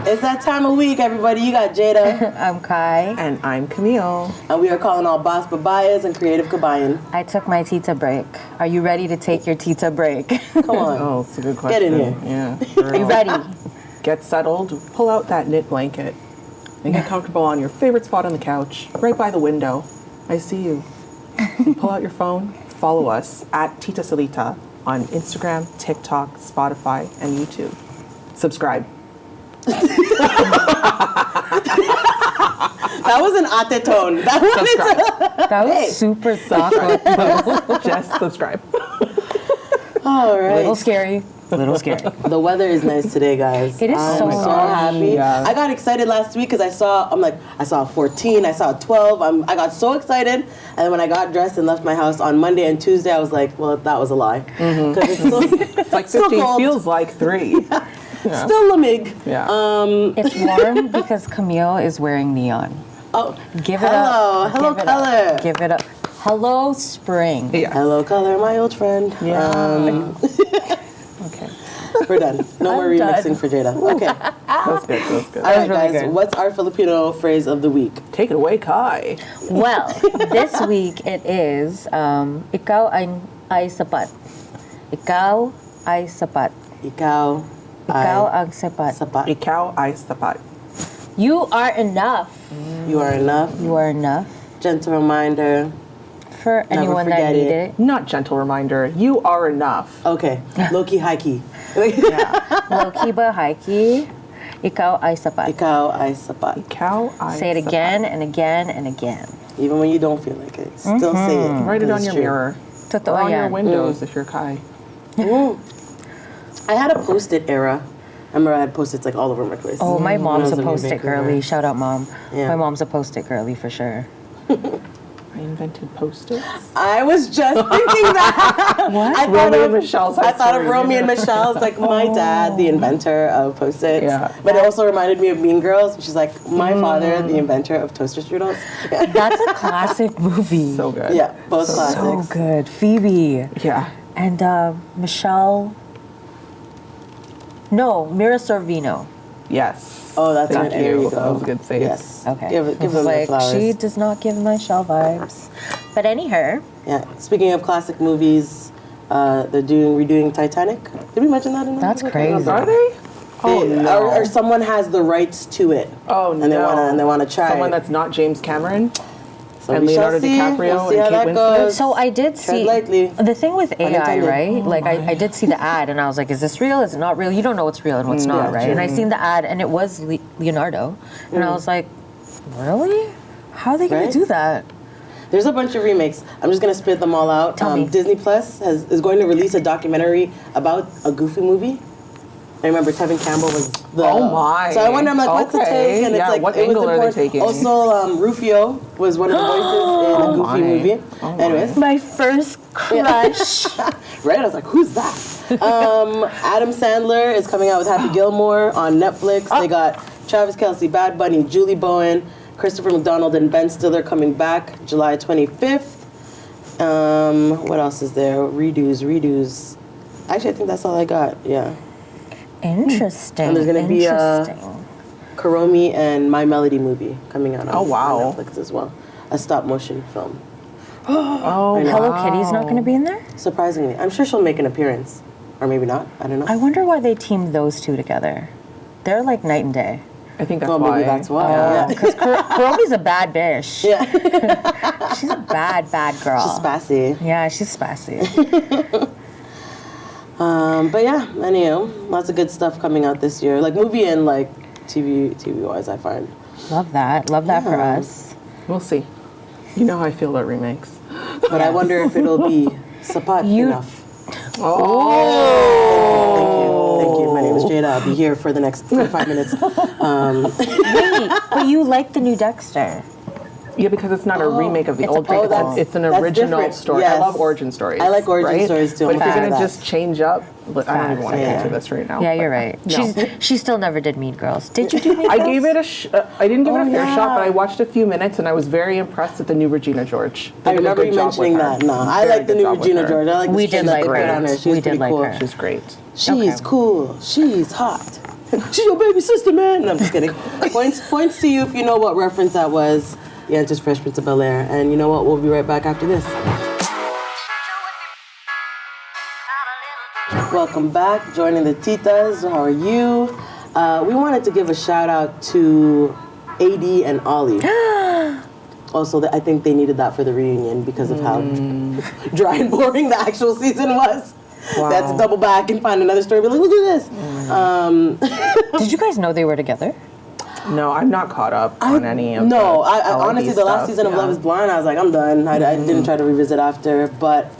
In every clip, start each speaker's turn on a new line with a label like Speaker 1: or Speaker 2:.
Speaker 1: It's that time of week, everybody. You got Jada.
Speaker 2: I'm Kai.
Speaker 3: And I'm Camille.
Speaker 1: And we are calling all boss babayas and creative kabayan.
Speaker 2: I took my Tita break. Are you ready to take your Tita break?
Speaker 1: Come on.
Speaker 3: Oh, it's a good question.
Speaker 1: Get in here.
Speaker 3: Yeah.
Speaker 2: Are you ready?
Speaker 3: Get settled, pull out that knit blanket, and get comfortable on your favorite spot on the couch, right by the window. I see you. Pull out your phone, follow us at Tita Salita on Instagram, TikTok, Spotify, and YouTube. Subscribe.
Speaker 1: That was an ate tone.
Speaker 2: That was super soft.
Speaker 3: Just subscribe.
Speaker 1: All right.
Speaker 2: A little scary.
Speaker 1: The weather is nice today, guys.
Speaker 2: It is
Speaker 1: I'm
Speaker 2: so
Speaker 1: happy.
Speaker 3: Yeah.
Speaker 1: I got excited last week because I saw a 14, I saw a 12. I got so excited, and then when I got dressed and left my house on Monday and Tuesday, I was like, well, that was a lie. Because
Speaker 3: It's like 15 feels like 3. Yeah.
Speaker 1: Still lamig.
Speaker 3: Yeah.
Speaker 2: It's warm because Camille is wearing neon.
Speaker 1: Oh,
Speaker 2: Give it up.
Speaker 1: Hello,
Speaker 2: Give it
Speaker 1: color.
Speaker 2: up. Give it up. Hello, spring.
Speaker 3: Yeah.
Speaker 1: Hello, color, my old friend.
Speaker 3: Yeah.
Speaker 2: Okay.
Speaker 1: We're done. No more remixing for Jada. Okay.
Speaker 3: That's good.
Speaker 1: All right,
Speaker 2: really
Speaker 1: guys.
Speaker 2: good.
Speaker 1: What's our Filipino phrase of the week?
Speaker 3: Take it away, Kai.
Speaker 2: Well, this week it is, ikaw ay sapat. Ikaw ay sapat.
Speaker 1: Ikaw
Speaker 2: Ang sapat.
Speaker 1: sapat.
Speaker 3: Ikaw ay sapat.
Speaker 2: You are enough.
Speaker 1: You are enough.
Speaker 2: You are enough.
Speaker 1: Gentle reminder.
Speaker 2: For anyone that
Speaker 1: forget
Speaker 2: needed
Speaker 1: it.
Speaker 2: it.
Speaker 3: Not gentle reminder. You are enough.
Speaker 1: Okay. Low-key, high-key.
Speaker 2: Low-key ba high-key? Ikaw ay sapat.
Speaker 1: Ikaw ay sapat.
Speaker 3: Ikaw ay
Speaker 2: Say it
Speaker 3: sapat.
Speaker 2: again and again and again.
Speaker 1: Even when you don't feel like it. Still say it.
Speaker 3: Write it
Speaker 1: 'cause
Speaker 3: on
Speaker 1: it's
Speaker 3: your
Speaker 1: true.
Speaker 3: mirror.
Speaker 2: Totoo
Speaker 3: Or on your
Speaker 2: yan.
Speaker 3: windows if you're Kai.
Speaker 1: I had a Post-it era. I remember I had Post-its like all over my place.
Speaker 2: Oh, my mom's a
Speaker 1: When I was
Speaker 2: Post-it
Speaker 1: living in Vancouver.
Speaker 2: girly. Shout out, Mom.
Speaker 1: Yeah.
Speaker 2: My mom's a Post-it girly for sure.
Speaker 3: I invented Post-its.
Speaker 1: I was just thinking that.
Speaker 2: What?
Speaker 1: I thought
Speaker 3: Romeo
Speaker 1: of
Speaker 3: and Michelle's
Speaker 1: I thought of
Speaker 3: story,
Speaker 1: Romeo and
Speaker 3: yeah.
Speaker 1: Michelle's, like my dad, the inventor of Post-its.
Speaker 3: Yeah.
Speaker 1: But it also reminded me of Mean Girls, which is like my father, the inventor of toaster strudels.
Speaker 2: That's a classic movie.
Speaker 3: So good.
Speaker 1: Yeah, both
Speaker 2: So
Speaker 1: classics.
Speaker 2: good. Phoebe.
Speaker 3: Yeah.
Speaker 2: And Michelle. No, Mira Sorvino.
Speaker 3: Yes.
Speaker 1: Oh, that's
Speaker 3: Thank
Speaker 1: right. There you go.
Speaker 3: That was a good save.
Speaker 1: Yes.
Speaker 2: Okay.
Speaker 1: Give
Speaker 2: I was
Speaker 1: them
Speaker 2: like,
Speaker 1: the flowers.
Speaker 2: she does not give Michelle vibes. But anyhow,
Speaker 1: Yeah. Speaking of classic movies, they're redoing Titanic. Did we mention that in the
Speaker 2: That's
Speaker 1: movie?
Speaker 2: crazy.
Speaker 3: Are they? Oh,
Speaker 1: They-
Speaker 3: no.
Speaker 1: or someone has the rights to it.
Speaker 3: Oh,
Speaker 1: and they wanna try
Speaker 3: Someone
Speaker 1: it.
Speaker 3: that's not James Cameron
Speaker 1: So
Speaker 3: and
Speaker 1: we shall
Speaker 3: Leonardo
Speaker 1: see.
Speaker 3: DiCaprio
Speaker 1: We'll see
Speaker 3: and
Speaker 1: how
Speaker 3: Kate
Speaker 1: that
Speaker 3: Winslet.
Speaker 1: goes.
Speaker 2: so I did
Speaker 1: Tread
Speaker 2: see
Speaker 1: lightly.
Speaker 2: the thing with AI,
Speaker 1: Unintended.
Speaker 2: right? Like I did see the ad, and I was like, "Is this real? Is it not real?" You don't know what's real and what's not,
Speaker 1: yeah,
Speaker 2: right?
Speaker 1: true.
Speaker 2: And I seen the ad, and it was Leonardo, and I was like, "Really? How are they gonna
Speaker 1: Right?
Speaker 2: do that?"
Speaker 1: There's a bunch of remakes. I'm just gonna spit them all out.
Speaker 2: Tell me.
Speaker 1: Disney Plus is going to release a documentary about a Goofy movie. I remember Tevin Campbell was the.
Speaker 3: Oh, my.
Speaker 1: So I wonder, I'm like, what's the
Speaker 3: Okay.
Speaker 1: take? And
Speaker 3: Yeah,
Speaker 1: it's like,
Speaker 3: what
Speaker 1: it was
Speaker 3: angle are they
Speaker 1: important.
Speaker 3: taking?
Speaker 1: Also, Rufio was one of the voices in a Goofy
Speaker 3: my.
Speaker 1: movie.
Speaker 3: Oh, my.
Speaker 1: Anyways,
Speaker 2: My first crush.
Speaker 1: right? I was like, who's that? Adam Sandler is coming out with Happy Gilmore on Netflix. They got Travis Kelce, Bad Bunny, Julie Bowen, Christopher McDonald, and Ben Stiller coming back July 25th. What else is there? Redos. Actually, I think that's all I got. Yeah.
Speaker 2: Interesting.
Speaker 1: And there's gonna be a-
Speaker 2: Interesting.
Speaker 1: Kuromi and My Melody movie coming out on,
Speaker 3: Oh, wow.
Speaker 1: on Netflix as well. A stop motion film.
Speaker 3: Oh,
Speaker 1: I know.
Speaker 2: Hello Kitty's not going to be in there?
Speaker 1: Surprisingly. I'm sure she'll make an appearance. Or maybe not. I don't know.
Speaker 2: I wonder why they teamed those two together. They're like night and day.
Speaker 3: I think that's
Speaker 1: Well,
Speaker 3: why.
Speaker 1: maybe that's why. Yeah.
Speaker 2: Because Kuromi's a bad bitch.
Speaker 1: Yeah.
Speaker 2: She's a bad girl.
Speaker 1: She's spassy.
Speaker 2: Yeah, she's spicy.
Speaker 1: But yeah, anyhow, lots of good stuff coming out this year. Like movie and like TV wise, I find.
Speaker 2: Love that. Love that for
Speaker 1: Yeah.
Speaker 2: us.
Speaker 3: We'll see. You know how I feel about remakes.
Speaker 1: But I wonder if it'll be sapat enough. Thank you. My name is Jada. I'll be here for the next 45 minutes.
Speaker 2: Wait, but you like the new Dexter.
Speaker 3: Yeah, because it's not a remake of the
Speaker 2: It's a
Speaker 3: old thing.
Speaker 2: prequel.
Speaker 3: It's an
Speaker 1: That's
Speaker 3: original
Speaker 1: different.
Speaker 3: story.
Speaker 1: Yes.
Speaker 3: I love origin stories.
Speaker 1: I like origin stories too.
Speaker 3: But
Speaker 1: I'm
Speaker 3: if you're
Speaker 1: fan of
Speaker 3: gonna
Speaker 1: that.
Speaker 3: just change up, but I don't even want to get
Speaker 1: Yeah.
Speaker 3: into this right now.
Speaker 2: Yeah,
Speaker 3: but
Speaker 2: you're right.
Speaker 3: no.
Speaker 2: She still never did Mean Girls. Did you do Mean
Speaker 3: I
Speaker 2: Girls?
Speaker 3: gave it I didn't give it a fair
Speaker 1: yeah.
Speaker 3: shot, but I watched a few minutes and I was very impressed with the new Regina George. They
Speaker 1: I
Speaker 3: did a
Speaker 1: remember
Speaker 3: good
Speaker 1: you
Speaker 3: job with
Speaker 1: mentioning
Speaker 3: her.
Speaker 1: that. No, I
Speaker 3: Very
Speaker 1: like the
Speaker 3: good
Speaker 1: new
Speaker 3: job with
Speaker 1: Regina
Speaker 3: her.
Speaker 1: George. I like the
Speaker 2: We
Speaker 1: skin
Speaker 2: did
Speaker 1: that
Speaker 2: like
Speaker 1: they put
Speaker 2: her.
Speaker 1: on her. She's
Speaker 2: We
Speaker 1: pretty
Speaker 2: did like
Speaker 1: cool.
Speaker 2: her.
Speaker 3: She's great.
Speaker 1: She's
Speaker 2: Okay.
Speaker 1: cool. She's hot. She's your baby sister, man. No, I'm just kidding. Points to you if you know what reference that was. The answer's Fresh Prince of Bel-Air. And you know what? We'll be right back after this. Welcome back. Joining the Titas. How are you? We wanted to give a shout out to AD and Ollie. Also, I think they needed that for the reunion because of how dry and boring the actual season was. They had to double back and find another story. Be like, look at this.
Speaker 2: Did you guys know they were together?
Speaker 3: No, I'm not caught up on any of
Speaker 1: No,
Speaker 3: the
Speaker 1: I
Speaker 3: LIB
Speaker 1: honestly, the last
Speaker 3: stuff,
Speaker 1: season of
Speaker 3: yeah.
Speaker 1: Love is Blind, I was like, I'm done. I didn't try to revisit after, but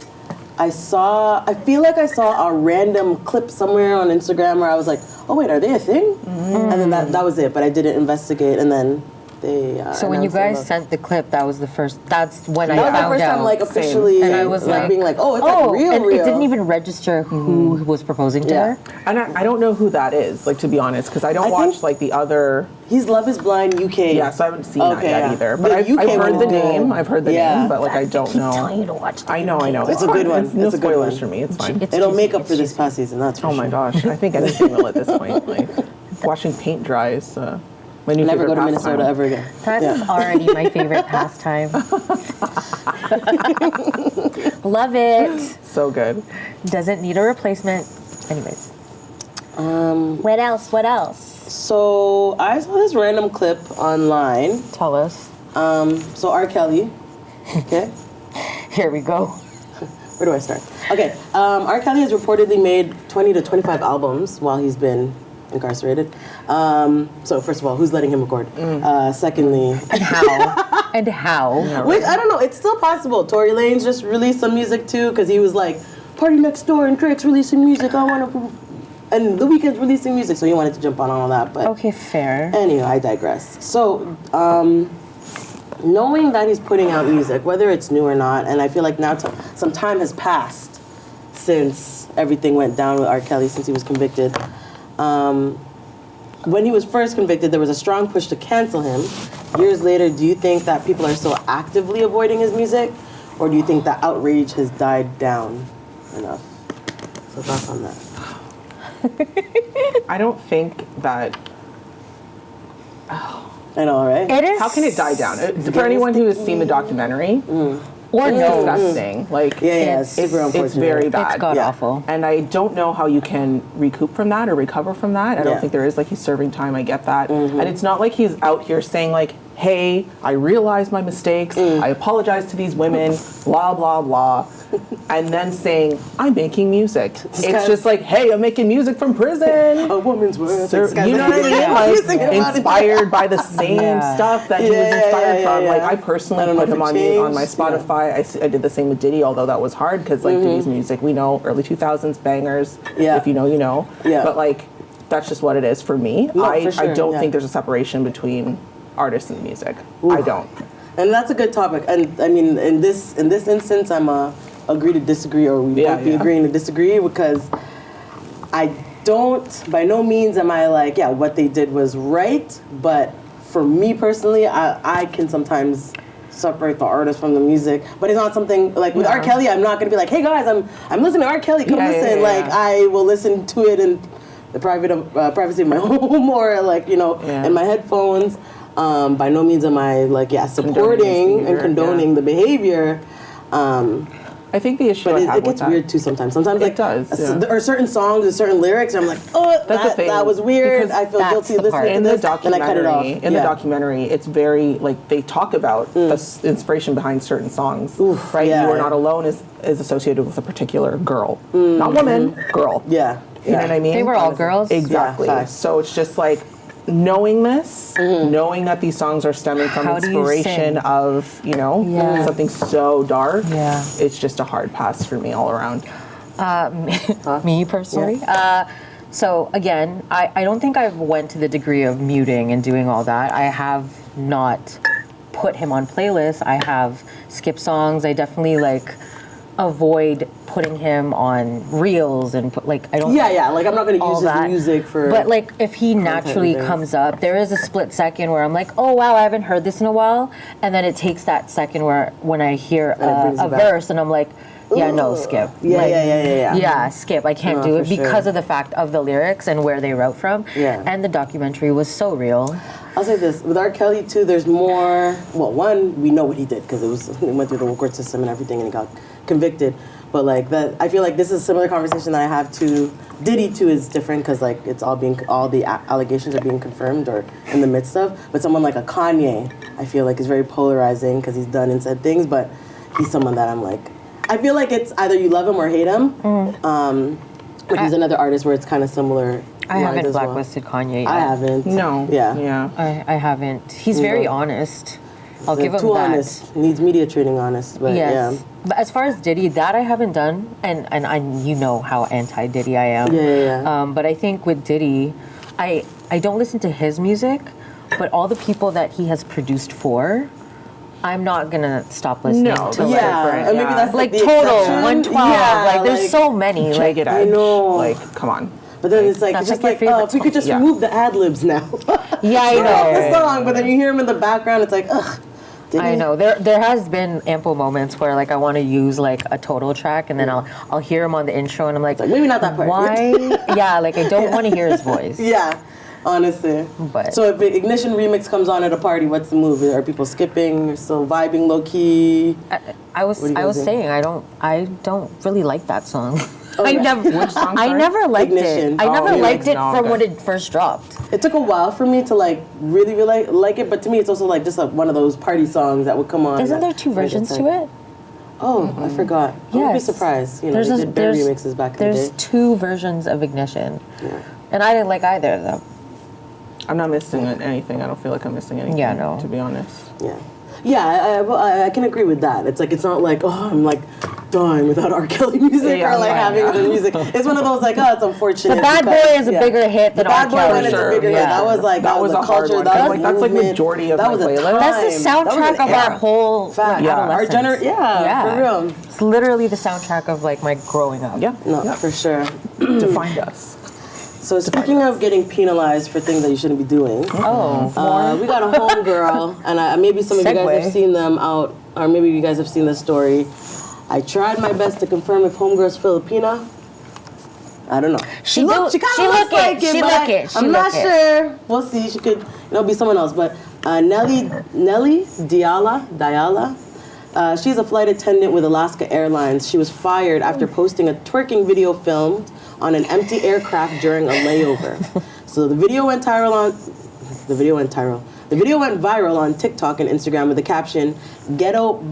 Speaker 1: I feel like I saw a random clip somewhere on Instagram where I was like, oh wait, are they a thing? And then that was it, but I didn't investigate, and then they
Speaker 2: So when you
Speaker 1: announced their
Speaker 2: guys
Speaker 1: love.
Speaker 2: sent the clip, that was the first. That's when I
Speaker 1: That was the
Speaker 2: found
Speaker 1: first
Speaker 2: out.
Speaker 1: time, like, officially,
Speaker 2: And I was like,
Speaker 1: being like, oh, it's like real,
Speaker 2: and
Speaker 1: real.
Speaker 2: it didn't even register who was proposing to
Speaker 1: Yeah.
Speaker 2: her.
Speaker 3: And I don't know who that is, like, to be honest, because I don't
Speaker 1: I
Speaker 3: watch
Speaker 1: think-
Speaker 3: like the other.
Speaker 1: He's Love is Blind UK.
Speaker 3: Yeah, so I haven't seen that
Speaker 1: Okay,
Speaker 3: yet
Speaker 1: yeah.
Speaker 3: either.
Speaker 1: The
Speaker 3: But I've
Speaker 1: UK
Speaker 3: heard
Speaker 1: one
Speaker 3: the
Speaker 1: is good.
Speaker 3: name. I've heard the
Speaker 1: Yeah.
Speaker 3: name, but like I don't know.
Speaker 2: Telling you to watch.
Speaker 3: I know.
Speaker 1: It's a
Speaker 3: fine.
Speaker 1: good one.
Speaker 3: It's no
Speaker 1: It's a good
Speaker 3: spoilers
Speaker 1: one.
Speaker 3: for me. It's fine.
Speaker 2: It's
Speaker 1: It'll
Speaker 2: juicy,
Speaker 1: make up
Speaker 2: it's
Speaker 1: for this
Speaker 2: juicy.
Speaker 1: past season, that's for
Speaker 3: Oh
Speaker 1: sure.
Speaker 3: my gosh, I think anything will at this point. Like watching paint dry is my new
Speaker 1: Never
Speaker 3: favorite
Speaker 1: go to
Speaker 3: pastime.
Speaker 1: Minnesota ever again.
Speaker 2: That's already my favorite pastime. Love it.
Speaker 3: So good.
Speaker 2: Doesn't need a replacement. Anyways. What else? What else?
Speaker 1: So I saw this random clip online.
Speaker 2: Tell us.
Speaker 1: So R. Kelly. Okay.
Speaker 2: Here we go.
Speaker 1: Where do I start? Okay. R. Kelly has reportedly made 20 to 25 albums while he's been incarcerated. So first of all, who's letting him record? Secondly,
Speaker 2: How? And how?
Speaker 1: which I don't know. It's still possible. Tory Lanez just released some music too because he was like, "Party next door and Drake's releasing music. I want to." And The Weeknd's releasing music, so he wanted to jump on all that. But
Speaker 2: Okay, fair.
Speaker 1: anyway, I digress. So, knowing that he's putting out music, whether it's new or not, and I feel like now some time has passed since everything went down with R. Kelly, since he was convicted. When he was first convicted, there was a strong push to cancel him. Years later, do you think that people are still actively avoiding his music, or do you think that outrage has died down enough? So thoughts on that?
Speaker 3: I don't think that.
Speaker 1: I know, right?
Speaker 2: It is.
Speaker 3: How can it die down? For anyone who has seen the documentary,
Speaker 2: Or
Speaker 3: it's
Speaker 2: knows.
Speaker 3: disgusting. Like
Speaker 1: Yeah, it's super unfortunate.
Speaker 3: it's very bad.
Speaker 2: It's god
Speaker 1: Yeah.
Speaker 2: awful.
Speaker 3: And I don't know how you can recoup from that or recover from that. I don't
Speaker 1: Yeah.
Speaker 3: think there is. Like, he's serving time. I get that. And it's not like he's out here saying like, "Hey, I realize my mistakes. I apologize to these women." Blah blah blah. And then saying, "I'm making music." It's
Speaker 1: kind of-
Speaker 3: just like, "Hey, I'm making music from prison."
Speaker 1: A woman's worth.
Speaker 3: So, you know what I mean?
Speaker 1: He's thinking
Speaker 3: Like,
Speaker 1: about it.
Speaker 3: inspired by the same
Speaker 2: Yeah.
Speaker 3: stuff that he was
Speaker 1: Yeah,
Speaker 3: inspired
Speaker 1: yeah,
Speaker 3: from.
Speaker 1: yeah.
Speaker 3: Like, I personally
Speaker 1: I don't know
Speaker 3: put
Speaker 1: if
Speaker 3: him
Speaker 1: it
Speaker 3: on my
Speaker 1: changed.
Speaker 3: Spotify. I did the same with Diddy, although that was hard because like Diddy's music, we know early 2000s bangers.
Speaker 1: Yeah.
Speaker 3: If you know, you know.
Speaker 1: Yeah.
Speaker 3: But like, that's just what it is for me.
Speaker 1: No,
Speaker 3: I
Speaker 1: for sure,
Speaker 3: don't
Speaker 1: yeah.
Speaker 3: think there's a separation between artists and music. I don't.
Speaker 1: And that's a good topic. And I mean, in this instance, I'm agree to disagree, or we
Speaker 3: Yeah,
Speaker 1: both be
Speaker 3: yeah.
Speaker 1: agreeing to disagree, because I don't. By no means am I like, yeah, what they did was right. But for me personally, I can sometimes separate the artist from the music. But it's not something like with R.
Speaker 3: Yeah.
Speaker 1: Kelly. I'm not gonna be like, hey guys, I'm listening to R. Kelly. Come
Speaker 3: Yeah, yeah,
Speaker 1: listen.
Speaker 3: yeah,
Speaker 1: Like
Speaker 3: yeah.
Speaker 1: I will listen to it in the privacy of my home, or like
Speaker 3: Yeah.
Speaker 1: in my headphones. By no means am I like supporting and
Speaker 3: behavior,
Speaker 1: condoning
Speaker 3: yeah.
Speaker 1: the behavior.
Speaker 3: I think the issue
Speaker 1: But
Speaker 3: I
Speaker 1: it
Speaker 3: have with
Speaker 1: gets
Speaker 3: that.
Speaker 1: weird too sometimes. Sometimes like
Speaker 3: does, yeah.
Speaker 1: there are certain songs or certain lyrics, and I'm like, oh,
Speaker 3: That's the
Speaker 1: that,
Speaker 3: thing,
Speaker 1: that was weird.
Speaker 3: because
Speaker 1: I feel
Speaker 2: that's
Speaker 1: guilty
Speaker 2: the part.
Speaker 1: listening
Speaker 3: In
Speaker 1: to
Speaker 3: the
Speaker 1: this, and I cut it off.
Speaker 3: documentary, the documentary, it's very like they talk about the inspiration behind certain songs.
Speaker 1: Oof,
Speaker 3: right?
Speaker 1: yeah.
Speaker 3: You Are Not Alone is associated with a particular girl, not woman, girl.
Speaker 1: Yeah,
Speaker 3: You know what I mean?
Speaker 2: They were all girls.
Speaker 3: Exactly.
Speaker 1: Yeah, facts.
Speaker 3: So it's just like knowing this, knowing that these songs are stemming from
Speaker 2: How do you
Speaker 3: inspiration
Speaker 2: sing?
Speaker 3: of,
Speaker 2: Yeah.
Speaker 3: something so dark.
Speaker 2: Yeah.
Speaker 3: It's just a hard pass for me all around.
Speaker 2: Me personally. So again, I don't think I've went to the degree of muting and doing all that. I have not put him on playlists. I have skip songs. I definitely like avoid putting him on reels and put like I don't.
Speaker 1: Yeah. Like I'm not gonna
Speaker 2: all
Speaker 1: use his
Speaker 2: that.
Speaker 1: music for.
Speaker 2: But like if he naturally
Speaker 1: things.
Speaker 2: comes up, there is a split second where I'm like, oh wow, I haven't heard this in a while, and then it takes that second where when I hear
Speaker 1: brings
Speaker 2: a
Speaker 1: you back.
Speaker 2: verse and I'm like, yeah, no, skip.
Speaker 1: Yeah,
Speaker 2: Like,
Speaker 1: yeah.
Speaker 2: Yeah, skip. I can't
Speaker 1: No,
Speaker 2: do it
Speaker 1: for sure.
Speaker 2: because of the fact of the lyrics and where they wrote from.
Speaker 1: Yeah.
Speaker 2: And the documentary was so real.
Speaker 1: I'll say this with R. Kelly too. There's more. Well, one, we know what he did because he went through the whole court system and everything, and he got convicted. But like that, I feel like this is a similar conversation that I have to Diddy too. Is different because like it's all the allegations are being confirmed or in the midst of. But someone like a Kanye, I feel like is very polarizing because he's done and said things. But he's someone that I'm like, I feel like it's either you love him or hate him. But he's another artist where it's kind of similar.
Speaker 2: I
Speaker 1: lines
Speaker 2: haven't
Speaker 1: as well.
Speaker 2: blacklisted Kanye yet.
Speaker 1: I haven't.
Speaker 3: No.
Speaker 1: Yeah.
Speaker 3: Yeah.
Speaker 2: I haven't. He's very honest. I'll give him
Speaker 1: Too
Speaker 2: that.
Speaker 1: honest. Needs media training honest. But
Speaker 2: Yes.
Speaker 1: yeah.
Speaker 2: But as far as Diddy, that I haven't done, and I you know how anti Diddy I am.
Speaker 1: Yeah.
Speaker 2: But I think with Diddy, I don't listen to his music, but all the people that he has produced for, I'm not gonna stop listening
Speaker 3: No,
Speaker 2: to.
Speaker 3: that's
Speaker 1: Yeah,
Speaker 3: different,
Speaker 1: and maybe
Speaker 3: yeah.
Speaker 1: that's
Speaker 2: Like
Speaker 1: the
Speaker 2: Total,
Speaker 1: exception.
Speaker 2: 112,
Speaker 1: Yeah,
Speaker 2: like there's so many. Like,
Speaker 3: Jagged Edge.
Speaker 1: know.
Speaker 3: Like, come on.
Speaker 1: But then it's like
Speaker 2: That's
Speaker 1: it's just
Speaker 2: like
Speaker 1: like,
Speaker 2: your favorite
Speaker 1: if we could just
Speaker 3: song.
Speaker 1: remove the ad libs now.
Speaker 2: yeah, I
Speaker 1: Turn off the
Speaker 2: know.
Speaker 1: song, but then you hear him in the background. It's like, ugh. Did
Speaker 2: I
Speaker 1: he?
Speaker 2: know there has been ample moments where like I want to use like a Total track and then I'll hear him on the intro and I'm like,
Speaker 1: maybe not that part.
Speaker 2: Why? Yeah, like I don't want to hear his voice.
Speaker 1: Yeah, honestly.
Speaker 2: But-
Speaker 1: so if the Ignition remix comes on at a party, what's the move? Are people skipping? Still vibing low key?
Speaker 2: I was
Speaker 1: What do you guys think?
Speaker 2: saying I don't really like that song. I
Speaker 1: yeah.
Speaker 2: never
Speaker 3: Which song,
Speaker 2: I
Speaker 3: sorry?
Speaker 2: never liked
Speaker 1: Ignition.
Speaker 2: it. I never
Speaker 3: Oh, yeah,
Speaker 2: liked it
Speaker 3: no,
Speaker 2: from
Speaker 3: okay.
Speaker 2: when it first dropped.
Speaker 1: It took a while for me to like really like it, but to me it's also like just one of those party songs that would come on.
Speaker 2: Isn't
Speaker 1: that-
Speaker 2: there two
Speaker 1: where it's
Speaker 2: versions
Speaker 1: like-
Speaker 2: to it?
Speaker 1: Oh, I forgot. I would be
Speaker 2: Yes.
Speaker 1: surprised. You know, they did better remixes back in the
Speaker 2: There's
Speaker 1: day.
Speaker 2: two versions of Ignition.
Speaker 1: Yeah.
Speaker 2: And I didn't like either of them.
Speaker 3: I'm not missing anything. I don't feel like I'm missing anything.
Speaker 2: Yeah, no.
Speaker 3: To be honest.
Speaker 1: Yeah. Yeah, I can agree with that. It's like, it's not like, oh, I'm like dying without R. Kelly music
Speaker 3: Yeah,
Speaker 1: or like
Speaker 3: yeah,
Speaker 1: having
Speaker 3: yeah.
Speaker 1: the music. It's one of those like, oh, it's unfortunate.
Speaker 2: The Bad
Speaker 1: because-
Speaker 2: Boy is a
Speaker 1: yeah.
Speaker 2: bigger hit
Speaker 1: The
Speaker 2: than
Speaker 1: Bad
Speaker 2: R.
Speaker 1: Boy
Speaker 2: Kelly.
Speaker 1: when it's a
Speaker 3: Sure,
Speaker 1: bigger hit.
Speaker 2: yeah.
Speaker 1: That was like,
Speaker 3: That was
Speaker 1: a
Speaker 3: a hard
Speaker 1: culture.
Speaker 3: one.
Speaker 1: That
Speaker 3: That's
Speaker 1: was
Speaker 3: like- that's like
Speaker 1: movement.
Speaker 3: majority of
Speaker 1: that
Speaker 3: my
Speaker 1: was a
Speaker 3: playlist.
Speaker 2: That's the
Speaker 1: time. That was
Speaker 2: soundtrack
Speaker 1: an
Speaker 2: of
Speaker 1: era.
Speaker 2: our whole
Speaker 1: Fact.
Speaker 3: Yeah.
Speaker 1: Our
Speaker 2: adolescence.
Speaker 1: yeah, for real.
Speaker 2: It's literally the soundtrack of like my growing up.
Speaker 3: Yeah.
Speaker 1: No,
Speaker 3: yeah.
Speaker 1: for sure.
Speaker 3: Defined us.
Speaker 1: So speaking of getting penalized for things that you shouldn't be doing,
Speaker 2: Oh,
Speaker 1: we got a homegirl, and maybe some of you guys
Speaker 2: Segue.
Speaker 1: have seen them out, or maybe you guys have seen the story. I tried my best to confirm if homegirl's Filipina. I don't know. She kind of looks like it, but I'm not sure. We'll see. She could, be someone else. But Nelle Diala. She's a flight attendant with Alaska Airlines. She was fired after posting a twerking video filmed on an empty aircraft during a layover. So the video went viral on TikTok and Instagram with the caption, "Ghetto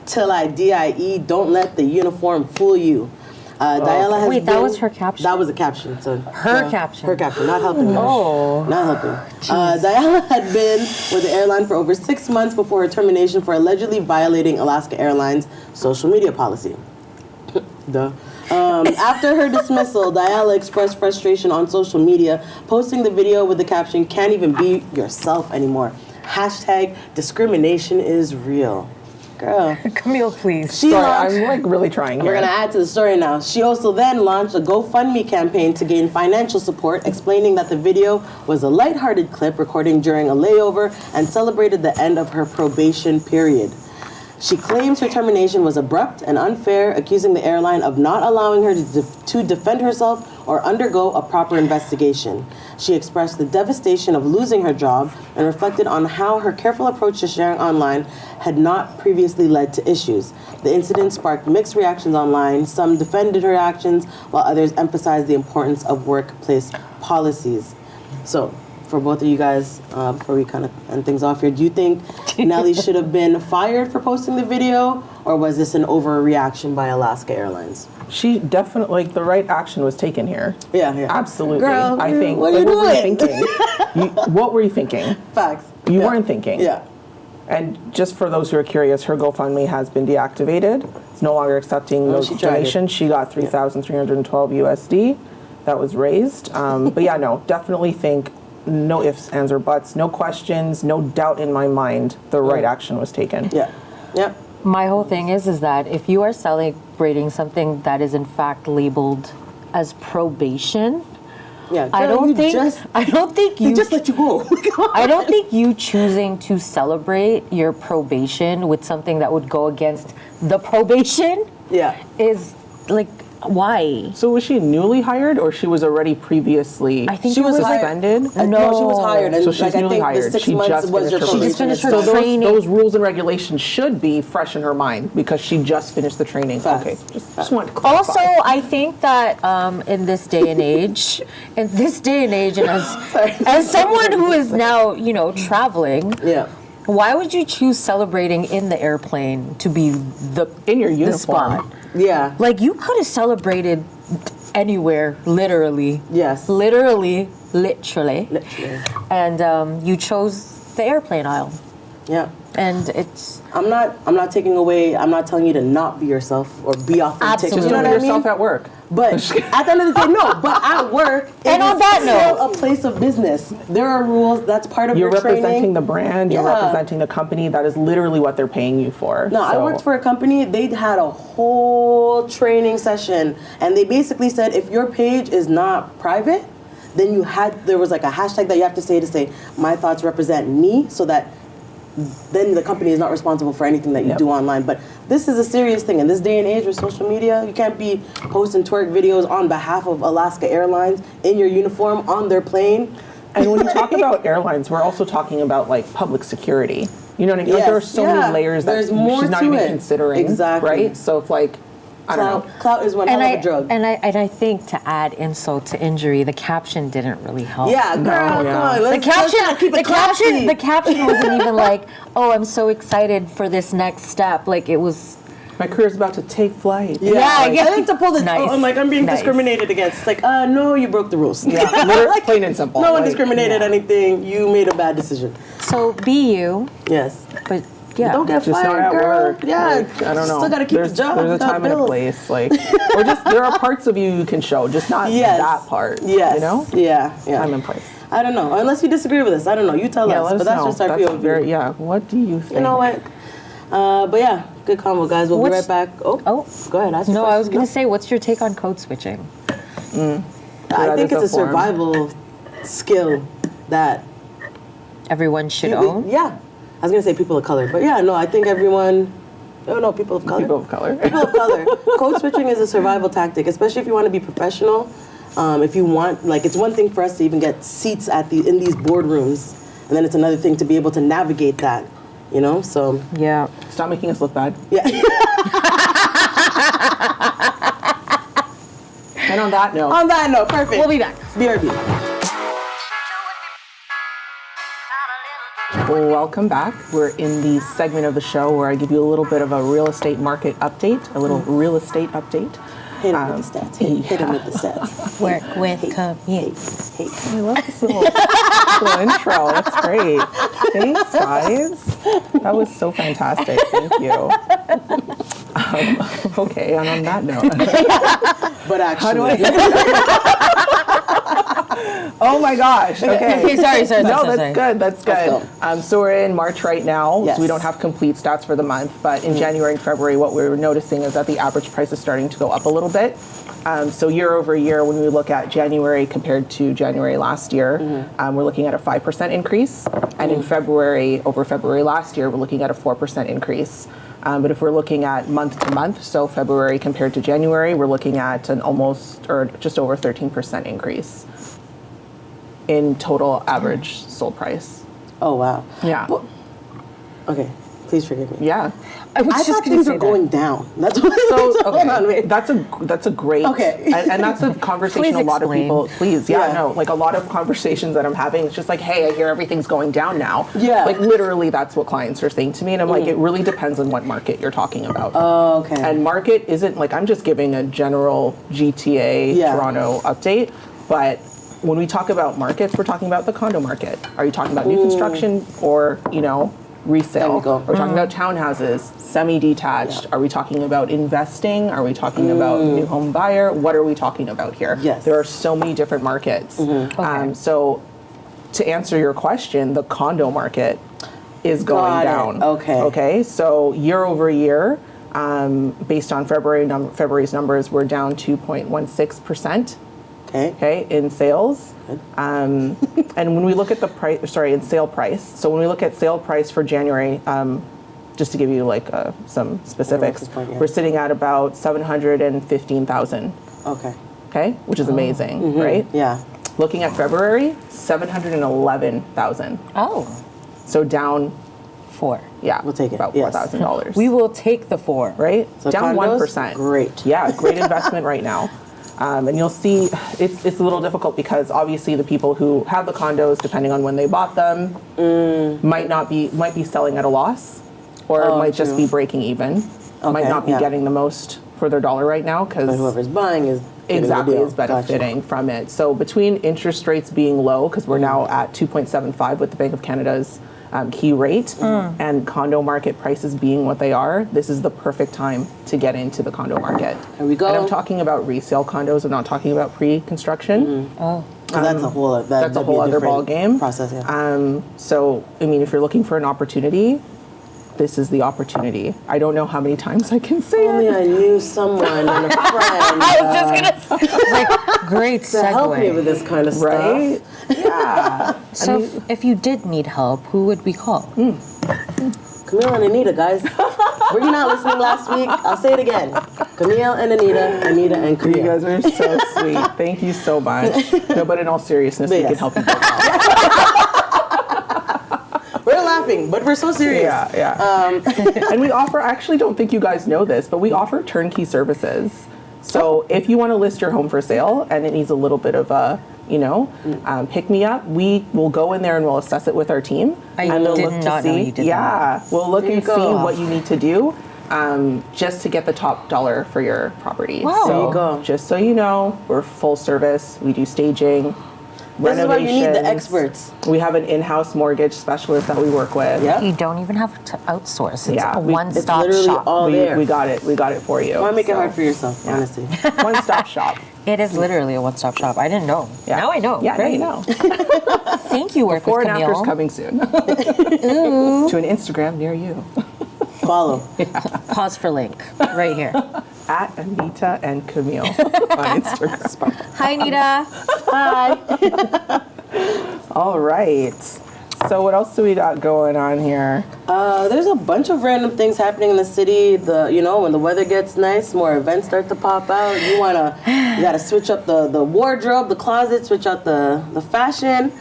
Speaker 1: till I die, don't let the uniform fool you." Diala has
Speaker 2: Wait, that
Speaker 1: been-
Speaker 2: was her caption?
Speaker 1: That was a caption. So
Speaker 2: Her caption.
Speaker 1: Her caption, not helping you.
Speaker 2: Oh.
Speaker 1: Not helping. Diala had been with the airline for over 6 months before her termination for allegedly violating Alaska Airlines' social media policy. Duh. After her dismissal, Diala expressed frustration on social media, posting the video with the caption, "Can't even be yourself anymore. Hashtag discrimination is real." Girl.
Speaker 2: Camille, please.
Speaker 1: She
Speaker 3: Sorry,
Speaker 1: launched-
Speaker 3: I'm like really trying here.
Speaker 1: We're going to add to the story now. She also then launched a GoFundMe campaign to gain financial support, explaining that the video was a lighthearted clip recording during a layover and celebrated the end of her probation period. She claims her termination was abrupt and unfair, accusing the airline of not allowing her to defend herself or undergo a proper investigation. She expressed the devastation of losing her job and reflected on how her careful approach to sharing online had not previously led to issues. The incident sparked mixed reactions online. Some defended her actions, while others emphasized the importance of workplace policies. So, for both of you guys, before we kind of end things off here, do you think Nelle should have been fired for posting the video, or was this an overreaction by Alaska Airlines?
Speaker 3: She definitely, the right action was taken here.
Speaker 1: Yeah.
Speaker 3: Absolutely.
Speaker 1: Girl,
Speaker 3: I think.
Speaker 1: what are you
Speaker 3: What were you
Speaker 1: doing?
Speaker 3: thinking? What were you thinking?
Speaker 1: Facts.
Speaker 3: You
Speaker 1: Yeah.
Speaker 3: weren't thinking.
Speaker 1: Yeah.
Speaker 3: And just for those who are curious, her GoFundMe has been deactivated. It's no longer accepting those
Speaker 1: she tried it.
Speaker 3: donations. She got 3,312 USD that was raised. But yeah, no, definitely think no ifs, ands, or buts, no questions, no doubt in my mind, the right action was taken.
Speaker 1: Yeah. Yep.
Speaker 2: My whole thing is that if you are celebrating something that is in fact labeled as probation,
Speaker 1: Yeah.
Speaker 2: I
Speaker 1: Girl,
Speaker 2: don't
Speaker 1: you
Speaker 2: think
Speaker 1: they just let you go.
Speaker 2: I don't think you choosing to celebrate your probation with something that would go against the probation
Speaker 1: Yeah.
Speaker 2: is like, why?
Speaker 3: So was she newly hired, or she was already previously
Speaker 2: I think
Speaker 1: She
Speaker 2: it
Speaker 1: was
Speaker 2: was like,
Speaker 1: hired.
Speaker 3: suspended?
Speaker 1: No, she was hired. And
Speaker 3: So she's
Speaker 1: like, I
Speaker 3: newly
Speaker 1: think
Speaker 3: hired.
Speaker 1: the 6
Speaker 3: She
Speaker 1: months
Speaker 3: just
Speaker 1: was your
Speaker 3: finished her
Speaker 1: probation.
Speaker 2: She just finished her
Speaker 3: So
Speaker 2: training.
Speaker 3: those rules and regulations should be fresh in her mind because she just finished the training.
Speaker 1: Facts.
Speaker 3: Okay, just wanted to clarify.
Speaker 2: Also, I think that in this day and age, and as someone who is now, traveling,
Speaker 1: Yeah.
Speaker 2: why would you choose celebrating in the airplane to be the
Speaker 3: in your
Speaker 2: the
Speaker 3: uniform.
Speaker 2: spot?
Speaker 1: Yeah.
Speaker 2: Like, you could have celebrated anywhere, literally.
Speaker 1: Yes.
Speaker 2: Literally.
Speaker 1: Literally.
Speaker 2: And you chose the airplane aisle.
Speaker 1: Yeah.
Speaker 2: And it's
Speaker 1: I'm not taking away. I'm not telling you to not be yourself or be authentic.
Speaker 2: Absolutely.
Speaker 1: You know
Speaker 3: Just
Speaker 1: what I
Speaker 3: be yourself
Speaker 1: mean?
Speaker 3: at work.
Speaker 1: But at the end of the day, no. But at work,
Speaker 2: And
Speaker 1: it
Speaker 2: on
Speaker 1: is
Speaker 2: that
Speaker 1: still
Speaker 2: note-
Speaker 1: a place of business. There are rules. That's part of
Speaker 3: You're
Speaker 1: your
Speaker 3: representing
Speaker 1: training.
Speaker 3: the brand. You're
Speaker 1: Yeah.
Speaker 3: representing the company. That is literally what they're paying you for.
Speaker 1: No, I
Speaker 3: So-
Speaker 1: worked for a company. They had a whole training session, and they basically said if your page is not private, then there was like a hashtag that you have to say my thoughts represent me, so that then the company is not responsible for anything that you
Speaker 3: Yep.
Speaker 1: do online. But this is a serious thing in this day and age with social media. You can't be posting twerk videos on behalf of Alaska Airlines in your uniform on their plane.
Speaker 3: And when you talk about airlines, we're also talking about like public security. You know what I mean? Like,
Speaker 1: Yes,
Speaker 3: there are so
Speaker 1: yeah.
Speaker 3: many layers that
Speaker 1: There's more
Speaker 3: she's not
Speaker 1: to
Speaker 3: even
Speaker 1: it.
Speaker 3: considering.
Speaker 1: Exactly.
Speaker 3: Right? So if like, I don't know.
Speaker 1: Clout is one hell of a drug.
Speaker 2: and I think to add insult to injury, the caption didn't really help.
Speaker 1: Yeah, girl, come
Speaker 3: yeah.
Speaker 1: on.
Speaker 2: The
Speaker 1: Let's keep it classy.
Speaker 2: the caption wasn't even like, "Oh, I'm so excited for this next step." Like, it was.
Speaker 3: My career's about to take flight.
Speaker 1: Yeah,
Speaker 2: Yeah,
Speaker 1: I think to pull the.
Speaker 2: Nice.
Speaker 1: I'm like, I'm being
Speaker 2: Nice.
Speaker 1: discriminated against. It's like, no, you broke the rules.
Speaker 3: Yeah, literally, plain and simple.
Speaker 1: No one
Speaker 3: Like,
Speaker 1: discriminated anything. You made a bad decision.
Speaker 2: So be you,
Speaker 1: Yes.
Speaker 2: but yeah.
Speaker 1: Don't get
Speaker 3: Just not
Speaker 1: fired,
Speaker 3: at
Speaker 1: girl.
Speaker 3: work.
Speaker 1: Yeah,
Speaker 3: Like, I don't know.
Speaker 1: Still gotta keep
Speaker 3: there's,
Speaker 1: the job.
Speaker 3: There's a
Speaker 1: without
Speaker 3: time and a
Speaker 1: bills.
Speaker 3: place, like, or just there are parts of you can show, just not
Speaker 1: Yes.
Speaker 3: that part.
Speaker 1: Yes.
Speaker 3: You know,
Speaker 1: Yeah. Yeah.
Speaker 3: time and place.
Speaker 1: I don't know. Unless you disagree with us, I don't know. You tell
Speaker 3: Yeah,
Speaker 1: us.
Speaker 3: let us
Speaker 1: But that's
Speaker 3: know.
Speaker 1: just our
Speaker 3: That's
Speaker 1: POV.
Speaker 3: very, yeah. What do you think?
Speaker 1: You know what? But yeah, good combo, guys. We'll be right back. Oh, go ahead. Ask your
Speaker 2: No, I was
Speaker 1: question.
Speaker 2: gonna say, what's your take on code switching?
Speaker 1: I
Speaker 3: that
Speaker 1: think
Speaker 3: is
Speaker 1: it's a
Speaker 3: a form.
Speaker 1: survival skill that
Speaker 2: Everyone should own.
Speaker 1: Yeah, I was gonna say people of color, but yeah, no, I think everyone. Oh no, people of color.
Speaker 3: People of color.
Speaker 1: People of color. Code switching is a survival tactic, especially if you want to be professional. If you want, like, it's one thing for us to even get seats in these boardrooms, and then it's another thing to be able to navigate that. You know, so
Speaker 2: Yeah.
Speaker 3: Stop making us look bad.
Speaker 1: yeah.
Speaker 3: And on that note,
Speaker 1: On that note, perfect.
Speaker 2: We'll be back.
Speaker 1: BRB.
Speaker 3: welcome back. We're in the segment of the show where I give you a little bit of a real estate market update, a little real estate update.
Speaker 1: Hit him with the stats. Hit him with the stats.
Speaker 2: Work with community.
Speaker 3: I love this little intro. That's great. Thanks, guys. That was so fantastic. Thank you. Okay, and on that note,
Speaker 1: But actually,
Speaker 3: oh my gosh. Okay.
Speaker 2: Okay, sorry.
Speaker 3: No,
Speaker 2: sorry.
Speaker 3: that's good. That's
Speaker 1: Let's
Speaker 3: good. So we're in March right now,
Speaker 1: Yes.
Speaker 3: so we don't have complete stats for the month. But in January and February, what we're noticing is that the average price is starting to go up a little bit. So year over year, when we look at January compared to January last year, we're looking at a 5% increase. And in February, over February last year, we're looking at a 4% increase. But if we're looking at month to month, so February compared to January, we're looking at an almost or just over 13% increase in total average sold price.
Speaker 1: oh wow.
Speaker 3: Yeah.
Speaker 1: But- okay, please forgive me.
Speaker 3: Yeah.
Speaker 2: I was
Speaker 1: I
Speaker 2: just
Speaker 1: thought
Speaker 2: gonna
Speaker 1: things
Speaker 2: say
Speaker 1: were
Speaker 2: that.
Speaker 1: going down. That's what.
Speaker 3: So
Speaker 1: Hold on, wait.
Speaker 3: that's a great
Speaker 1: Okay.
Speaker 3: and that's a conversation
Speaker 2: Please
Speaker 3: a lot
Speaker 2: explain.
Speaker 3: of people please yeah,
Speaker 1: Yeah.
Speaker 3: no, like a lot of conversations that I'm having, it's just like, hey, I hear everything's going down now.
Speaker 1: Yeah.
Speaker 3: Like literally that's what clients are saying to me, and I'm like, it really depends on what market you're talking about.
Speaker 1: Oh, okay.
Speaker 3: And market isn't like, I'm just giving a general GTA
Speaker 1: Yeah.
Speaker 3: Toronto update, but when we talk about markets, we're talking about the condo market. Are you talking about new construction or, resale?
Speaker 1: There we go.
Speaker 3: Are we talking about townhouses, semi-detached?
Speaker 1: Yeah.
Speaker 3: Are we talking about investing? Are we talking about new home buyer? What are we talking about here?
Speaker 1: Yes.
Speaker 3: There are so many different markets. So to answer your question, the condo market is going down.
Speaker 1: Okay.
Speaker 3: Okay. So year over year, based on February's numbers, we're down 2.16%. Okay, in sales. And when we look at the price, in sale price. So when we look at sale price for January, just to give you like some specifics, we're sitting at about 715,000. Okay, which is amazing, right?
Speaker 1: Yeah.
Speaker 3: Looking at February, 711,000.
Speaker 2: Oh.
Speaker 3: So down
Speaker 2: 4.
Speaker 3: Yeah,
Speaker 1: we'll take it.
Speaker 3: About
Speaker 1: Yes.
Speaker 3: $4,000.
Speaker 2: We will take the 4.
Speaker 3: Right?
Speaker 1: So
Speaker 3: down
Speaker 1: condos,
Speaker 3: 1%.
Speaker 1: Great.
Speaker 3: Yeah, great investment right now. And you'll see it's a little difficult because obviously the people who have the condos, depending on when they bought them, might be selling at a loss, or might just be breaking even. Might not be getting the most for their dollar right now because
Speaker 1: whoever's buying is
Speaker 3: exactly is benefiting from it. So between interest rates being low, because we're now at 2.75 with the Bank of Canada's key rate, and condo market prices being what they are, this is the perfect time to get into the condo market.
Speaker 1: Here we go.
Speaker 3: And I'm talking about resale condos. I'm not talking about pre-construction.
Speaker 1: That's a whole
Speaker 3: other ball game
Speaker 1: process. Yeah.
Speaker 3: So I mean, if you're looking for an opportunity, this is the opportunity. I don't know how many times I can say
Speaker 1: Only
Speaker 3: it.
Speaker 1: I knew someone and a friend.
Speaker 2: I was just gonna say, like, great
Speaker 1: to help me with
Speaker 2: segue.
Speaker 1: this kind of
Speaker 3: Right?
Speaker 1: stuff.
Speaker 3: Yeah.
Speaker 2: So if you did need help, who would we call?
Speaker 1: Camille and Anita, guys. Were you not listening last week? I'll say it again. Camille and Anita and Camille.
Speaker 3: You guys are so sweet. Thank you so much. No, but in all seriousness, we can help you both out.
Speaker 1: We're laughing, but we're so serious.
Speaker 3: Yeah. And we offer, I actually don't think you guys know this, but we offer turnkey services. So if you want to list your home for sale and it needs a little bit of a, pick me up, we will go in there and we'll assess it with our team.
Speaker 2: I did not know you did that.
Speaker 3: We'll look and see what you need to do just to get the top dollar for your property.
Speaker 2: Wow.
Speaker 3: So
Speaker 1: There you go.
Speaker 3: just so you know, we're full service. We do staging.
Speaker 1: This is why you need the
Speaker 3: renovations.
Speaker 1: experts.
Speaker 3: We have an in-house mortgage specialist that we work with.
Speaker 1: Yeah.
Speaker 2: You don't even have to outsource. It's
Speaker 3: Yeah,
Speaker 2: a
Speaker 3: we-
Speaker 2: one-stop
Speaker 1: it's literally
Speaker 2: shop.
Speaker 1: all there.
Speaker 3: We got it. We got it for you.
Speaker 1: Why make it
Speaker 3: So,
Speaker 1: hard for yourself, honestly?
Speaker 3: One-stop shop.
Speaker 2: It is literally a one-stop shop. I didn't know.
Speaker 3: Yeah.
Speaker 2: Now I know.
Speaker 3: Yeah,
Speaker 2: Great.
Speaker 3: now you know.
Speaker 2: Thank you, work
Speaker 3: Before
Speaker 2: with
Speaker 3: and
Speaker 2: Camille.
Speaker 3: after's coming soon. To an Instagram near you.
Speaker 1: Follow.
Speaker 2: Pause for link right here.
Speaker 3: At Anita and Camille on Instagram.
Speaker 2: Hi, Anita.
Speaker 1: Hi.
Speaker 3: All right. So what else do we got going on here?
Speaker 1: There's a bunch of random things happening in the city. When the weather gets nice, more events start to pop out. You gotta switch up the wardrobe, the closet, switch out the fashion.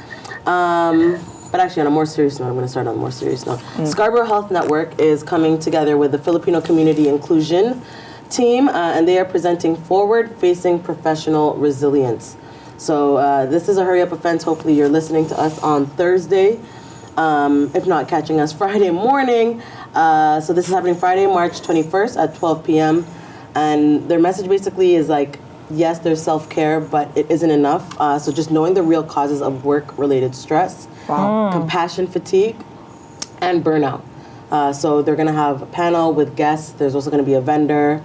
Speaker 1: But actually, on a more serious note, I'm going to start on a more serious note. Scarborough Health Network is coming together with the Filipino Community Inclusion team, and they are presenting forward-facing professional resilience. So this is a hurry-up offense. Hopefully you're listening to us on Thursday, if not catching us Friday morning. So this is happening Friday, March 21st at 12 p.m. And their message basically is like, yes, there's self-care, but it isn't enough. So just knowing the real causes of work-related stress, compassion fatigue, and burnout. So they're going to have a panel with guests. There's also going to be a vendor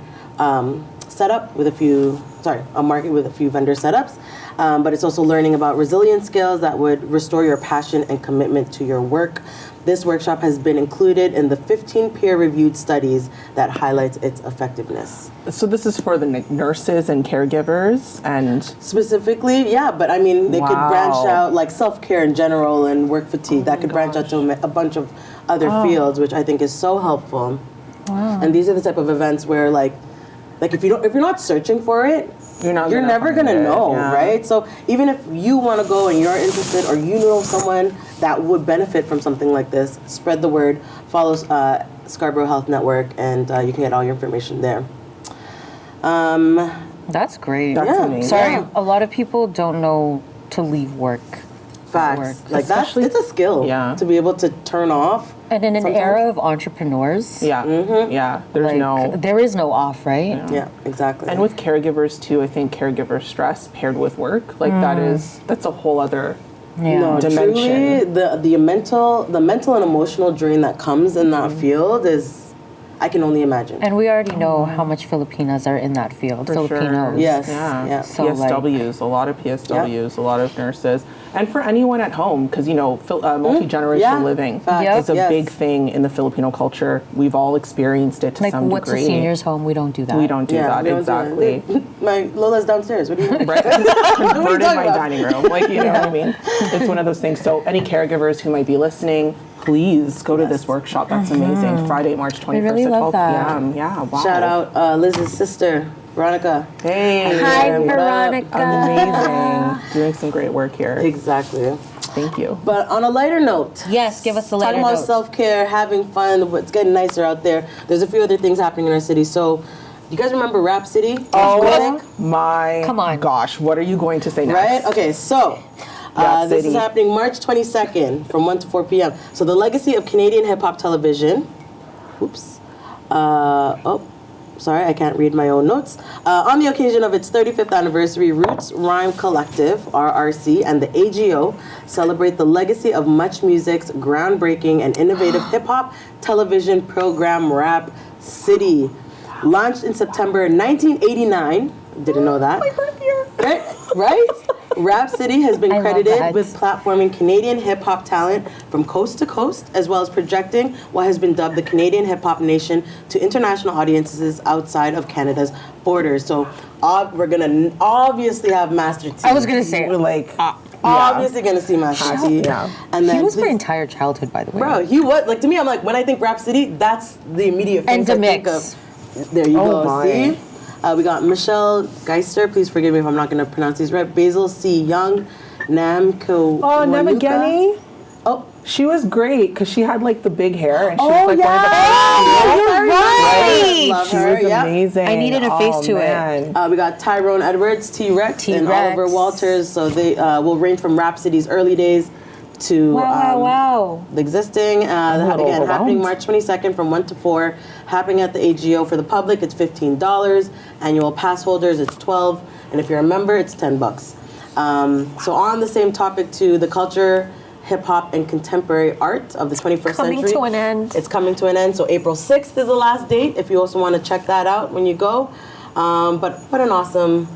Speaker 1: setup with a market with a few vendor setups. But it's also learning about resilience skills that would restore your passion and commitment to your work. This workshop has been included in the 15 peer-reviewed studies that highlights its effectiveness.
Speaker 3: So this is for the nurses and caregivers and...
Speaker 1: Specifically, yeah, but I mean, they could branch out, like self-care in general and work fatigue. That could branch out to a bunch of other fields, which I think is so helpful. Wow. And these are the type of events where, like if you're not searching for it, you're never gonna know, right? So even if you want to go and you're interested, or you know someone that would benefit from something like this, spread the word. Follow Scarborough Health Network, and you can get all your information there.
Speaker 2: That's great.
Speaker 3: That's amazing.
Speaker 2: Sorry, a lot of people don't know to leave work.
Speaker 1: Facts. Like it's a skill to be able to turn off.
Speaker 2: And in an era of entrepreneurs,
Speaker 3: there
Speaker 2: is no off, right?
Speaker 1: Yeah, exactly.
Speaker 3: And with caregivers too, I think caregiver stress paired with work, that's a whole other dimension.
Speaker 1: Truly, the mental and emotional drain that comes in that field is I can only imagine.
Speaker 2: And we already know how much Filipinas are in that field.
Speaker 3: For sure.
Speaker 2: Filipinos.
Speaker 1: Yes.
Speaker 3: Yeah.
Speaker 2: So,
Speaker 3: PSWs, a lot of PSWs, a lot of nurses. And for anyone at home, because, multi-generational
Speaker 1: Yeah.
Speaker 3: living
Speaker 1: Facts.
Speaker 3: is a
Speaker 1: Yes.
Speaker 3: big thing in the Filipino culture. We've all experienced it to
Speaker 2: Like,
Speaker 3: some
Speaker 2: what's
Speaker 3: degree.
Speaker 2: a senior's home? We don't do that.
Speaker 3: We don't do that,
Speaker 1: we don't do
Speaker 3: exactly.
Speaker 1: that. My Lola's downstairs. What do you mean?
Speaker 3: Right? Converted
Speaker 1: talking
Speaker 3: my
Speaker 1: about?
Speaker 3: dining room. Like, you know what I mean? It's one of those things. So any caregivers who might be listening, please go to this workshop. That's amazing. Friday, March 21st
Speaker 2: really
Speaker 3: at
Speaker 2: love
Speaker 3: 12
Speaker 2: that.
Speaker 3: p.m. Yeah, wow.
Speaker 1: Shout out Liz's sister, Veronica.
Speaker 3: Hey.
Speaker 2: Hi,
Speaker 3: what up?
Speaker 2: Veronica.
Speaker 3: Amazing. Doing some great work here.
Speaker 1: Exactly.
Speaker 3: Thank you.
Speaker 1: But on a lighter note,
Speaker 2: Yes, give us a lighter
Speaker 1: talking about
Speaker 2: note.
Speaker 1: self-care, having fun, it's getting nicer out there. There's a few other things happening in our city. So, you guys remember Rap City?
Speaker 3: Oh my
Speaker 2: Come on.
Speaker 3: gosh. What are you going to say next?
Speaker 1: Right? Okay, so
Speaker 3: Rap
Speaker 1: this
Speaker 3: City.
Speaker 1: is happening March 22nd from 1 to 4 p.m. So the legacy of Canadian hip-hop television. Oops. Sorry, I can't read my own notes. On the occasion of its 35th anniversary, Roots Rhyme Collective, RRC, and the AGO celebrate the legacy of Much Music's groundbreaking and innovative hip-hop television program, Rap City. Launched in September 1989. Didn't know that.
Speaker 3: My birth year.
Speaker 1: Right? Rap City has been
Speaker 2: I love
Speaker 1: credited
Speaker 2: that.
Speaker 1: with platforming Canadian hip-hop talent from coast to coast, as well as projecting what has been dubbed the Canadian hip-hop nation to international audiences outside of Canada's borders. So we're going to obviously have Master T.
Speaker 2: I was going to say,
Speaker 3: We're like,
Speaker 1: Obviously going to see Master T.
Speaker 3: Yeah.
Speaker 1: And
Speaker 2: he
Speaker 1: then
Speaker 2: was my entire childhood, by the way.
Speaker 1: Bro, he was. Like, to me, I'm like, when I think Rap City, that's the immediate thing I think
Speaker 2: Endemix.
Speaker 1: of. There you
Speaker 3: Oh
Speaker 1: go.
Speaker 3: my.
Speaker 1: See? We got Michelle Geister. Please forgive me if I'm not going to pronounce these right. Basil C. Young. Namko.
Speaker 3: oh, Nemageni.
Speaker 1: Oh,
Speaker 3: She was great because she had like the big hair and she
Speaker 1: Oh,
Speaker 3: was like
Speaker 1: yeah.
Speaker 3: one of the
Speaker 2: Oh, you're right.
Speaker 1: love
Speaker 3: She
Speaker 1: her.
Speaker 3: was
Speaker 1: Yep.
Speaker 3: amazing.
Speaker 2: I needed a face to it.
Speaker 3: it.
Speaker 1: We got Tyrone Edwards, T-Rex, and
Speaker 2: T-Rex.
Speaker 1: Oliver Walters. So they will range from Rap City's early days to
Speaker 2: Wow.
Speaker 1: the existing.
Speaker 3: a little
Speaker 1: Again, happening
Speaker 3: overwhelmed.
Speaker 1: March 22nd from 1 to 4. Happening at the AGO for the public, it's $15. Annual pass holders, it's $12. And if you're a member, it's $10. So on the same topic to the culture, hip hop, and contemporary art of the 21st
Speaker 2: Coming
Speaker 1: century.
Speaker 2: to an end.
Speaker 1: It's coming to an end. So April 6th is the last date. If you also want to check that out when you go. But what an awesome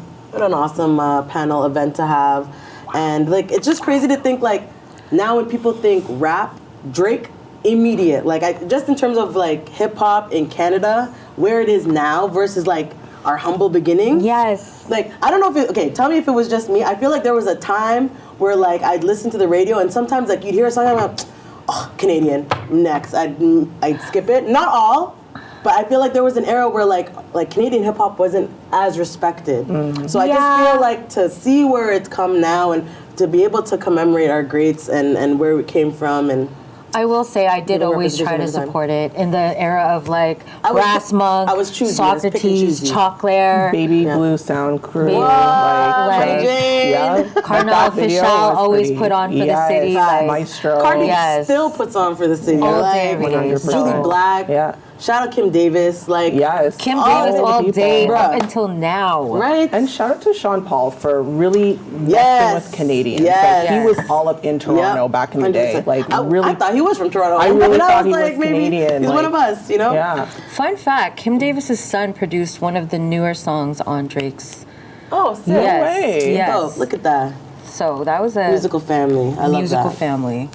Speaker 1: panel event to have. And like, it's just crazy to think like now when people think rap, Drake, immediate. Like just in terms of like hip hop in Canada, where it is now versus like our humble beginnings.
Speaker 2: Yes.
Speaker 1: Like, I don't know if tell me if it was just me. I feel like there was a time where like I'd listen to the radio and sometimes like you'd hear a song and I'm like, oh, Canadian, next. I'd skip it. Not all, but I feel like there was an era where like Canadian hip hop wasn't as respected. So I just feel like to see where it's come now and to be able to commemorate our greats and where we came from and
Speaker 2: I will say I did
Speaker 1: the
Speaker 2: always try to
Speaker 1: representation of the
Speaker 2: support it in the era of like
Speaker 1: I was-
Speaker 2: Brass Monk,
Speaker 1: I was choosy. I was pick and
Speaker 2: Socrates,
Speaker 1: choosy.
Speaker 2: Chocolare,
Speaker 3: Baby Blue Sound Crew.
Speaker 2: Baby-
Speaker 1: Mary
Speaker 2: Like,
Speaker 1: Jane.
Speaker 3: Yeah.
Speaker 2: Carnal
Speaker 3: That video
Speaker 2: Official
Speaker 3: was
Speaker 2: always
Speaker 3: pretty-
Speaker 2: put on for the
Speaker 3: yes,
Speaker 2: city. Like,
Speaker 3: Maestro.
Speaker 1: Cardi
Speaker 2: Yes.
Speaker 1: still puts on for the city.
Speaker 2: All
Speaker 1: like,
Speaker 2: day, every day.
Speaker 3: 100%.
Speaker 1: Julie Black.
Speaker 3: Yeah.
Speaker 1: Shout out Kim Davis. Like,
Speaker 3: Yes.
Speaker 2: Kim
Speaker 1: all
Speaker 2: Davis
Speaker 1: the
Speaker 2: all
Speaker 3: people.
Speaker 2: day
Speaker 1: Bruh.
Speaker 2: up until now.
Speaker 1: right?
Speaker 3: And shout out to Sean Paul for really messing
Speaker 1: Yes.
Speaker 3: with Canadians.
Speaker 1: Yes.
Speaker 3: Like, he was all up in Toronto back in the day.
Speaker 1: 100%.
Speaker 3: Like
Speaker 1: I
Speaker 3: really.
Speaker 1: thought he was from Toronto.
Speaker 3: I really
Speaker 1: And I
Speaker 3: thought
Speaker 1: was
Speaker 3: he
Speaker 1: like,
Speaker 3: was
Speaker 1: maybe
Speaker 3: Canadian,
Speaker 1: he's one
Speaker 3: like-
Speaker 1: of us, you know?
Speaker 3: Yeah.
Speaker 2: Fun fact: Kim Davis's son produced one of the newer songs on Drake's.
Speaker 1: Oh, sick.
Speaker 2: Yes.
Speaker 3: way.
Speaker 2: Yes.
Speaker 1: Oh, look at that.
Speaker 2: So that was a
Speaker 1: Musical family. I love
Speaker 2: musical
Speaker 1: that.
Speaker 2: family.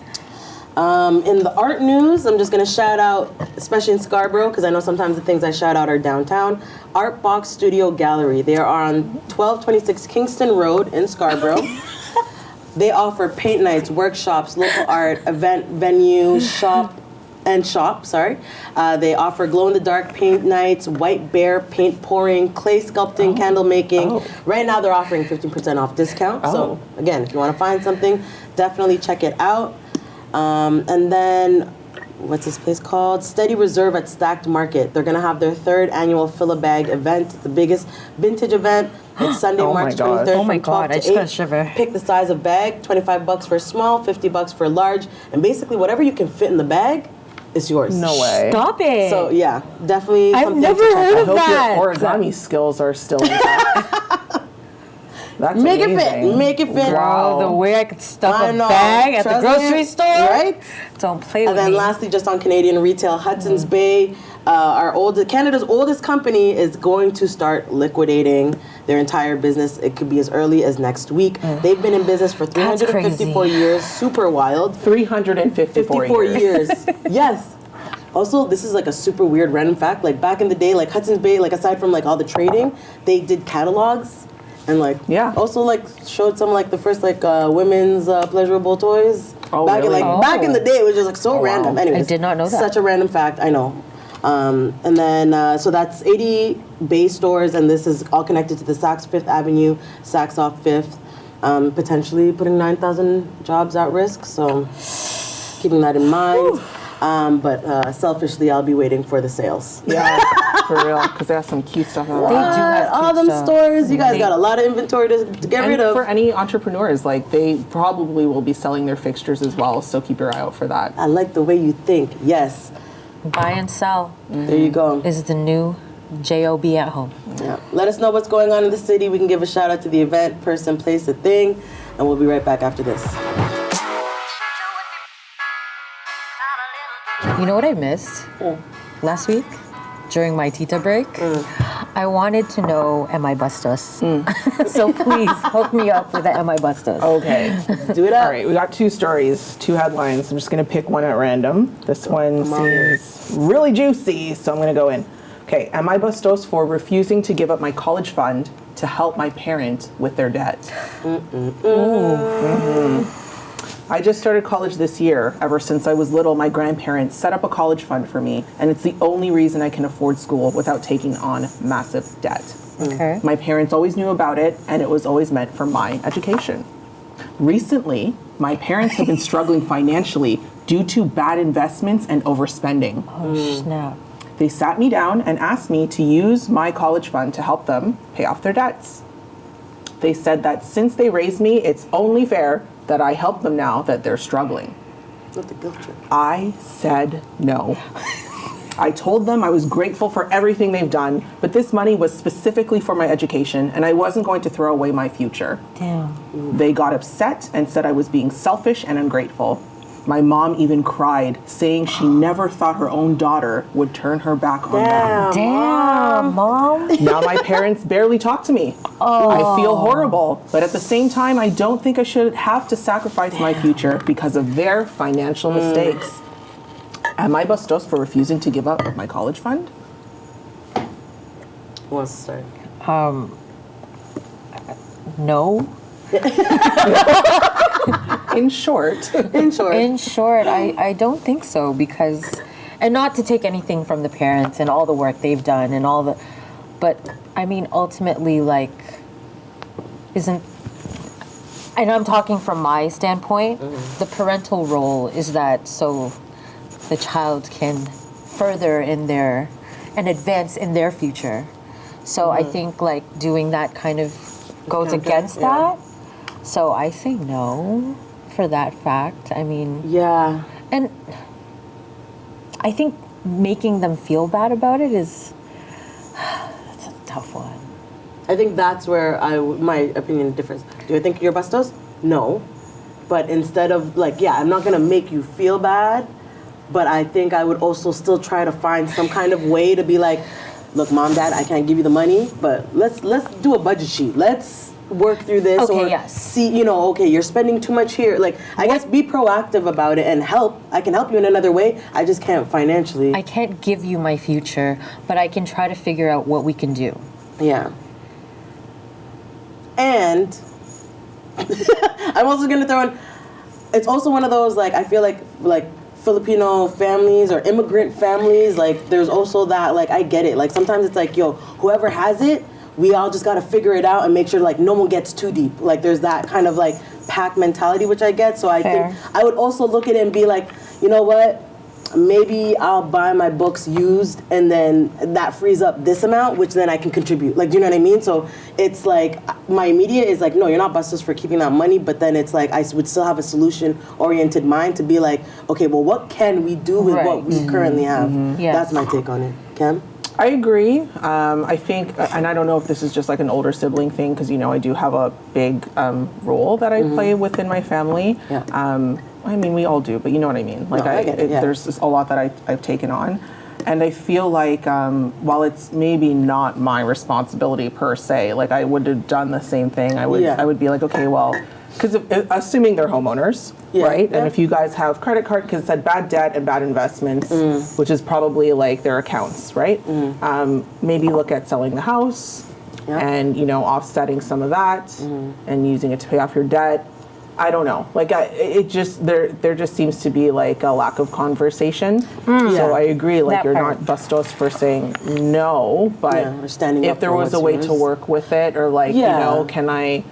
Speaker 1: In the art news, I'm just going to shout out, especially in Scarborough, because I know sometimes the things I shout out are downtown, Art Box Studio Gallery. They are on 1226 Kingston Road in Scarborough. They offer paint nights, workshops, local art, event venue, shop. They offer glow-in-the-dark paint nights, white bear paint pouring, clay sculpting, candle making.
Speaker 3: Oh.
Speaker 1: Right now they're offering 15% off discount. So again, if you want to find something, definitely check it out. And then, what's this place called? Steady Reserve at Stacked Market. They're going to have their 3rd annual Fill-A-Bag event. It's the biggest vintage event. It's Sunday,
Speaker 3: Oh my
Speaker 1: March
Speaker 3: God.
Speaker 1: 23rd
Speaker 2: Oh my
Speaker 1: from 12
Speaker 2: God, I
Speaker 1: to
Speaker 2: just got a
Speaker 1: 8.
Speaker 2: shiver.
Speaker 1: Pick the size of bag, $25 for small, $50 for large. And basically, whatever you can fit in the bag is yours.
Speaker 3: No way.
Speaker 2: Stop it.
Speaker 1: So, yeah, definitely
Speaker 2: I've
Speaker 1: something
Speaker 2: never
Speaker 1: to check
Speaker 2: heard
Speaker 3: I
Speaker 1: out.
Speaker 2: of
Speaker 3: hope
Speaker 2: that.
Speaker 3: your origami skills are still intact. That's
Speaker 1: Make it
Speaker 3: amazing.
Speaker 1: fit. Make it fit.
Speaker 3: Wow.
Speaker 2: The way I could stuff
Speaker 1: I
Speaker 2: a
Speaker 1: know.
Speaker 2: bag at the
Speaker 1: Trust
Speaker 2: grocery
Speaker 1: me.
Speaker 2: store.
Speaker 1: Right?
Speaker 2: Don't play with
Speaker 1: And then
Speaker 2: me.
Speaker 1: lastly, just on Canadian retail, Hudson's Bay, Canada's oldest company, is going to start liquidating their entire business. It could be as early as next week. They've been in business for 354
Speaker 2: crazy.
Speaker 1: years. Super wild.
Speaker 3: 354
Speaker 1: 54
Speaker 3: years.
Speaker 1: years. Yes. Also, this is like a super weird random fact. Like back in the day, like Hudson's Bay, like aside from like all the trading, they did catalogs and like also like showed some like the first like women's pleasurable toys.
Speaker 3: Oh,
Speaker 1: back
Speaker 3: really?
Speaker 1: in back in the day, it was just like so random.
Speaker 3: wow.
Speaker 1: Anyways,
Speaker 2: I did not know that.
Speaker 1: Such a random fact. I know. And then so that's 80 Bay stores, and this is all connected to the Saks Fifth Avenue, Saks off Fifth, potentially putting 9,000 jobs at risk. So keeping that in mind. But selfishly, I'll be waiting for the sales.
Speaker 3: Yeah, for real, because they have some cute stuff on
Speaker 2: They do have
Speaker 1: All
Speaker 2: cute
Speaker 1: them
Speaker 2: stuff.
Speaker 1: stores, you guys got a lot of inventory to get rid
Speaker 3: And
Speaker 1: of.
Speaker 3: for any entrepreneurs, like they probably will be selling their fixtures as well, so keep your eye out for that.
Speaker 1: I like the way you think. Yes,
Speaker 2: Buy and sell
Speaker 1: there you go.
Speaker 2: is the new JOB at home.
Speaker 1: Yeah. Let us know what's going on in the city. We can give a shout out to the event, person, place, a thing, and we'll be right back after this.
Speaker 2: You know what I missed last week during my Tita break? I wanted to know, am I Bustos? So please hook me up with the Am I Bustos?
Speaker 3: Okay.
Speaker 1: Do it up.
Speaker 3: All right, we got two stories, two headlines. I'm just going to pick one at random. This one seems really juicy, so I'm going to go in. Okay, am I Bustos for refusing to give up my college fund to help my parents with their debt? I just started college this year. Ever since I was little, my grandparents set up a college fund for me, and it's the only reason I can afford school without taking on massive debt.
Speaker 2: Okay.
Speaker 3: My parents always knew about it, and it was always meant for my education. Recently, my parents have been struggling financially due to bad investments and overspending.
Speaker 2: Oh, snap.
Speaker 3: They sat me down and asked me to use my college fund to help them pay off their debts. They said that since they raised me, it's only fair that I help them now that they're struggling.
Speaker 1: Not the guilt trip.
Speaker 3: I said no. I told them I was grateful for everything they've done, but this money was specifically for my education, and I wasn't going to throw away my future.
Speaker 2: Damn.
Speaker 3: They got upset and said I was being selfish and ungrateful. My mom even cried, saying she never thought her own daughter would turn her back on them.
Speaker 2: Damn, Mom.
Speaker 3: Now my parents barely talk to me. I feel horrible, but at the same time, I don't think I should have to sacrifice my future because of their financial mistakes. Am I Bustos for refusing to give up my college fund?
Speaker 1: Who wants to start?
Speaker 2: No.
Speaker 3: In short,
Speaker 1: In short.
Speaker 2: In short, I don't think so because, and not to take anything from the parents and all the work they've done and all the, but I mean, ultimately, like, isn't, and I'm talking from my standpoint, the parental role is that so the child can further in their, and advance in their future. So I think like doing that kind of goes against that. So I say no for that fact. I mean,
Speaker 1: Yeah.
Speaker 2: and I think making them feel bad about it is, it's a tough one.
Speaker 1: I think that's where my opinion differs. Do I think you're Bustos? No. But instead of like, yeah, I'm not gonna make you feel bad, but I think I would also still try to find some kind of way to be like, look, Mom, Dad, I can't give you the money, but let's do a budget sheet. Let's work through this.
Speaker 2: Okay,
Speaker 1: or
Speaker 2: yes.
Speaker 1: see, okay, you're spending too much here. Like, I guess be proactive about it and help. I can help you in another way. I just can't financially.
Speaker 2: I can't give you my future, but I can try to figure out what we can do.
Speaker 1: Yeah. And I'm also gonna throw in, it's also one of those, like, I feel like Filipino families or immigrant families, like, there's also that, like, I get it. Like, sometimes it's like, yo, whoever has it, we all just gotta figure it out and make sure, like, no one gets too deep. Like, there's that kind of, like, pack mentality, which I get. So I
Speaker 2: Fair.
Speaker 1: think I would also look at it and be like, you know what? Maybe I'll buy my books used and then that frees up this amount, which then I can contribute. Like, do you know what I mean? So it's like, my immediate is like, no, you're not Bustos for keeping that money, but then it's like, I would still have a solution-oriented mind to be like, okay, well, what can we do with what we currently have?
Speaker 2: Yes.
Speaker 1: That's my take on it. Cam?
Speaker 3: I agree. I think, and I don't know if this is just like an older sibling thing, because, I do have a big role that I play within my family.
Speaker 1: Yeah.
Speaker 3: I mean, we all do, but you know what I mean. Like,
Speaker 1: I get it, yeah.
Speaker 3: There's just a lot that I've taken on. And I feel like while it's maybe not my responsibility per se, like I would have done the same thing. I would be like, okay, well, because assuming they're homeowners, right? Yeah. And if you guys have credit card, because it said bad debt and bad investments, which is probably like their accounts, right? Maybe look at selling the house and, offsetting some of that and using it to pay off your debt. I don't know. Like, there just seems to be like a lack of conversation. So I agree. Like, you're not bastos for saying no, but if there was a way to work with it, or like, can I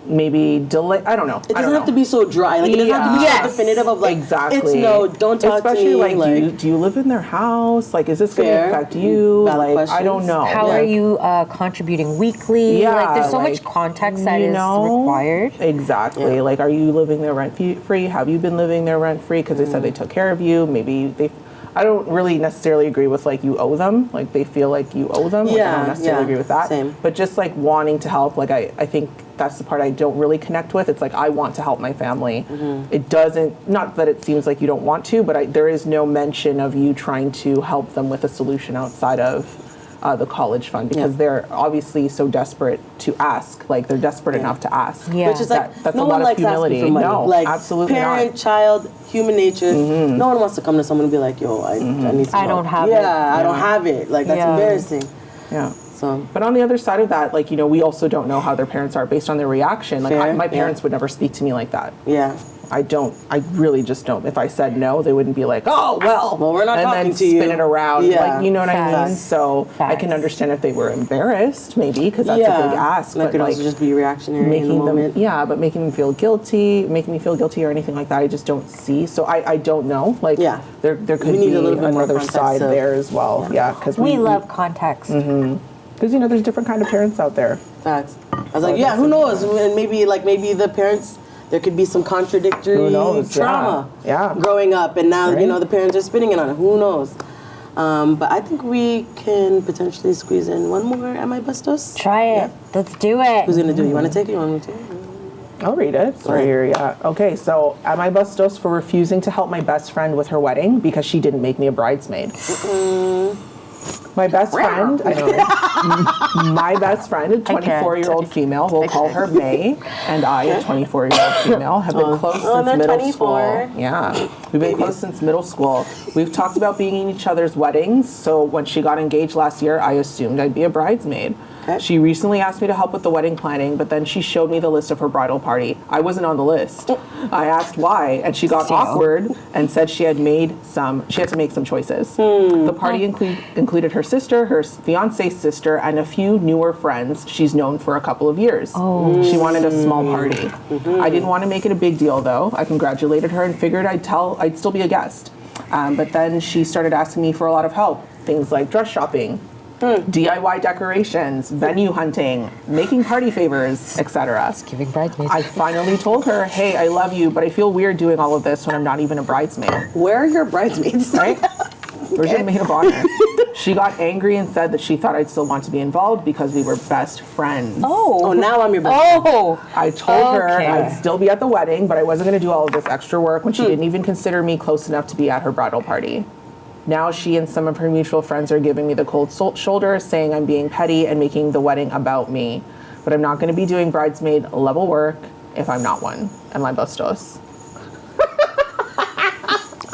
Speaker 3: maybe delay? I don't know.
Speaker 1: It doesn't have to be so dry. Like, it doesn't have to be so definitive of like, it's no, don't talk
Speaker 3: Especially
Speaker 1: to me.
Speaker 3: Especially like, do you live in their house? Like, is this going to affect you?
Speaker 1: Valid
Speaker 3: like,
Speaker 1: questions.
Speaker 3: I don't know.
Speaker 2: How are you contributing weekly?
Speaker 3: Yeah,
Speaker 2: like, there's so much context that is required.
Speaker 3: Exactly. Like, are you living there rent-free? Have you been living there rent-free? Because they said they took care of you. Maybe I don't really necessarily agree with like you owe them. Like, they feel like you owe them. Like, I don't necessarily agree with that.
Speaker 1: Same.
Speaker 3: But just like wanting to help, like I think that's the part I don't really connect with. It's like, I want to help my family. It doesn't, not that it seems like you don't want to, but there is no mention of you trying to help them with a solution outside of the college fund, because they're obviously so desperate to ask. Like, they're desperate enough to ask.
Speaker 2: Yeah.
Speaker 1: Which is like,
Speaker 3: that's
Speaker 1: no
Speaker 3: a lot
Speaker 1: one
Speaker 3: of
Speaker 1: likes
Speaker 3: humility.
Speaker 1: asking for money.
Speaker 3: No,
Speaker 1: like,
Speaker 3: absolutely
Speaker 1: parent,
Speaker 3: not.
Speaker 1: child, human nature. No one wants to come to someone and be like, yo, I need some
Speaker 2: I
Speaker 1: help.
Speaker 2: don't have it.
Speaker 1: Yeah, I don't have it. Like, that's embarrassing.
Speaker 3: Yeah.
Speaker 1: So,
Speaker 3: but on the other side of that, like, we also don't know how their parents are based on their reaction. Like, my parents would never speak to me like that.
Speaker 1: Yeah.
Speaker 3: I really just don't. If I said no, they wouldn't be like, oh, well,
Speaker 1: we're not
Speaker 3: and
Speaker 1: talking
Speaker 3: then
Speaker 1: to you.
Speaker 3: spin it around.
Speaker 1: Yeah.
Speaker 3: Like, you know what I mean?
Speaker 2: Facts.
Speaker 3: So I can understand if they were embarrassed, maybe, because that's a big ask.
Speaker 1: That
Speaker 3: but
Speaker 1: could
Speaker 3: like,
Speaker 1: also just be reactionary in the moment.
Speaker 3: but making them feel guilty, making me feel guilty or anything like that, I just don't see. So I don't know. Like, there could
Speaker 1: need
Speaker 3: be
Speaker 1: a little bit more
Speaker 3: another
Speaker 1: context
Speaker 3: side there as well. Yeah, because
Speaker 2: we love context.
Speaker 3: because there's different kind of parents out there.
Speaker 1: Facts. I was like, who knows? And maybe the parents, there could be some contradictory trauma growing up, and now the parents are spinning it on it. Who knows? But I think we can potentially squeeze in one more. Am I Bustos?
Speaker 2: Try it. Let's do it.
Speaker 1: Who's gonna do it? You want to take it? You want me to?
Speaker 3: I'll read it. It's right here, yeah. Okay, so am I Bustos for refusing to help my best friend with her wedding because she didn't make me a bridesmaid? My best friend, I know, my best friend, a 24-year-old female, we'll call her May, and I, a 24-year-old female, have been close since middle school. Yeah, we've been close since middle school. We've talked about being in each other's weddings, so when she got engaged last year, I assumed I'd be a bridesmaid. Okay. She recently asked me to help with the wedding planning, but then she showed me the list of her bridal party. I wasn't on the list. I asked why, and she got awkward and said she had to make some choices. The party included her sister, her fiance's sister, and a few newer friends she's known for a couple of years. She wanted a small party. I didn't want to make it a big deal, though. I congratulated her and figured I'd still be a guest. But then she started asking me for a lot of help. Things like dress shopping, DIY decorations, venue hunting, making party favors, etc.
Speaker 2: Giving bridesmaids.
Speaker 3: I finally told her, hey, I love you, but I feel weird doing all of this when I'm not even a bridesmaid.
Speaker 1: Where are your bridesmaids?
Speaker 3: Right? Where's your maid of honor? She got angry and said that she thought I'd still want to be involved because we were best friends.
Speaker 1: Oh, now I'm your best friend.
Speaker 3: I told her I'd still be at the wedding, but I wasn't going to do all of this extra work when she didn't even consider me close enough to be at her bridal party. Now she and some of her mutual friends are giving me the cold shoulder, saying I'm being petty and making the wedding about me. But I'm not going to be doing bridesmaid level work if I'm not one. Am I Bustos?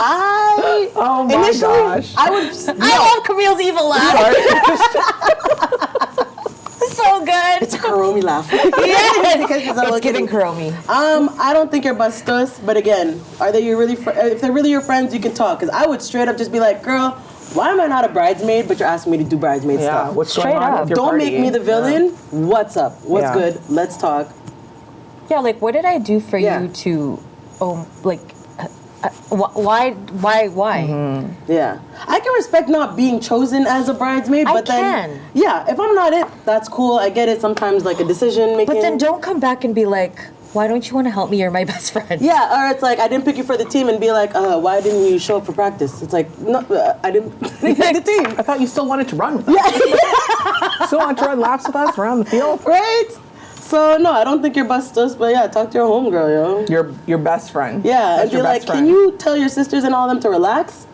Speaker 3: Oh my gosh.
Speaker 2: I love Camille's evil laugh. So good.
Speaker 1: It's a Karomi laugh.
Speaker 2: Yes. It's giving Karomi.
Speaker 1: I don't think you're Bustos, but again, are they if they're really your friends, you can talk. Because I would straight up just be like, girl, why am I not a bridesmaid, but you're asking me to do bridesmaid stuff?
Speaker 3: What's going on with your
Speaker 1: Don't
Speaker 3: party?
Speaker 1: make me the villain. What's up? What's good? Let's talk.
Speaker 2: Yeah, like, what did I do for you to, why?
Speaker 1: Yeah. I can respect not being chosen as a bridesmaid, but then, if I'm not it, that's cool. I get it. Sometimes, like, a decision making.
Speaker 2: But then don't come back and be like, why don't you want to help me? You're my best friend.
Speaker 1: Yeah, or it's like, I didn't pick you for the team and be like, why didn't you show up for practice? It's like, no, I didn't pick the team.
Speaker 3: I thought you still wanted to run with us. Still wanted to run laps with us around the field?
Speaker 1: Right? So, no, I don't think you're bustos, but yeah, talk to your homegirl, yo.
Speaker 3: Your best friend.
Speaker 1: Yeah,
Speaker 3: That's
Speaker 1: and be
Speaker 3: your
Speaker 1: like,
Speaker 3: best friend.
Speaker 1: can you tell your sisters and all them to relax?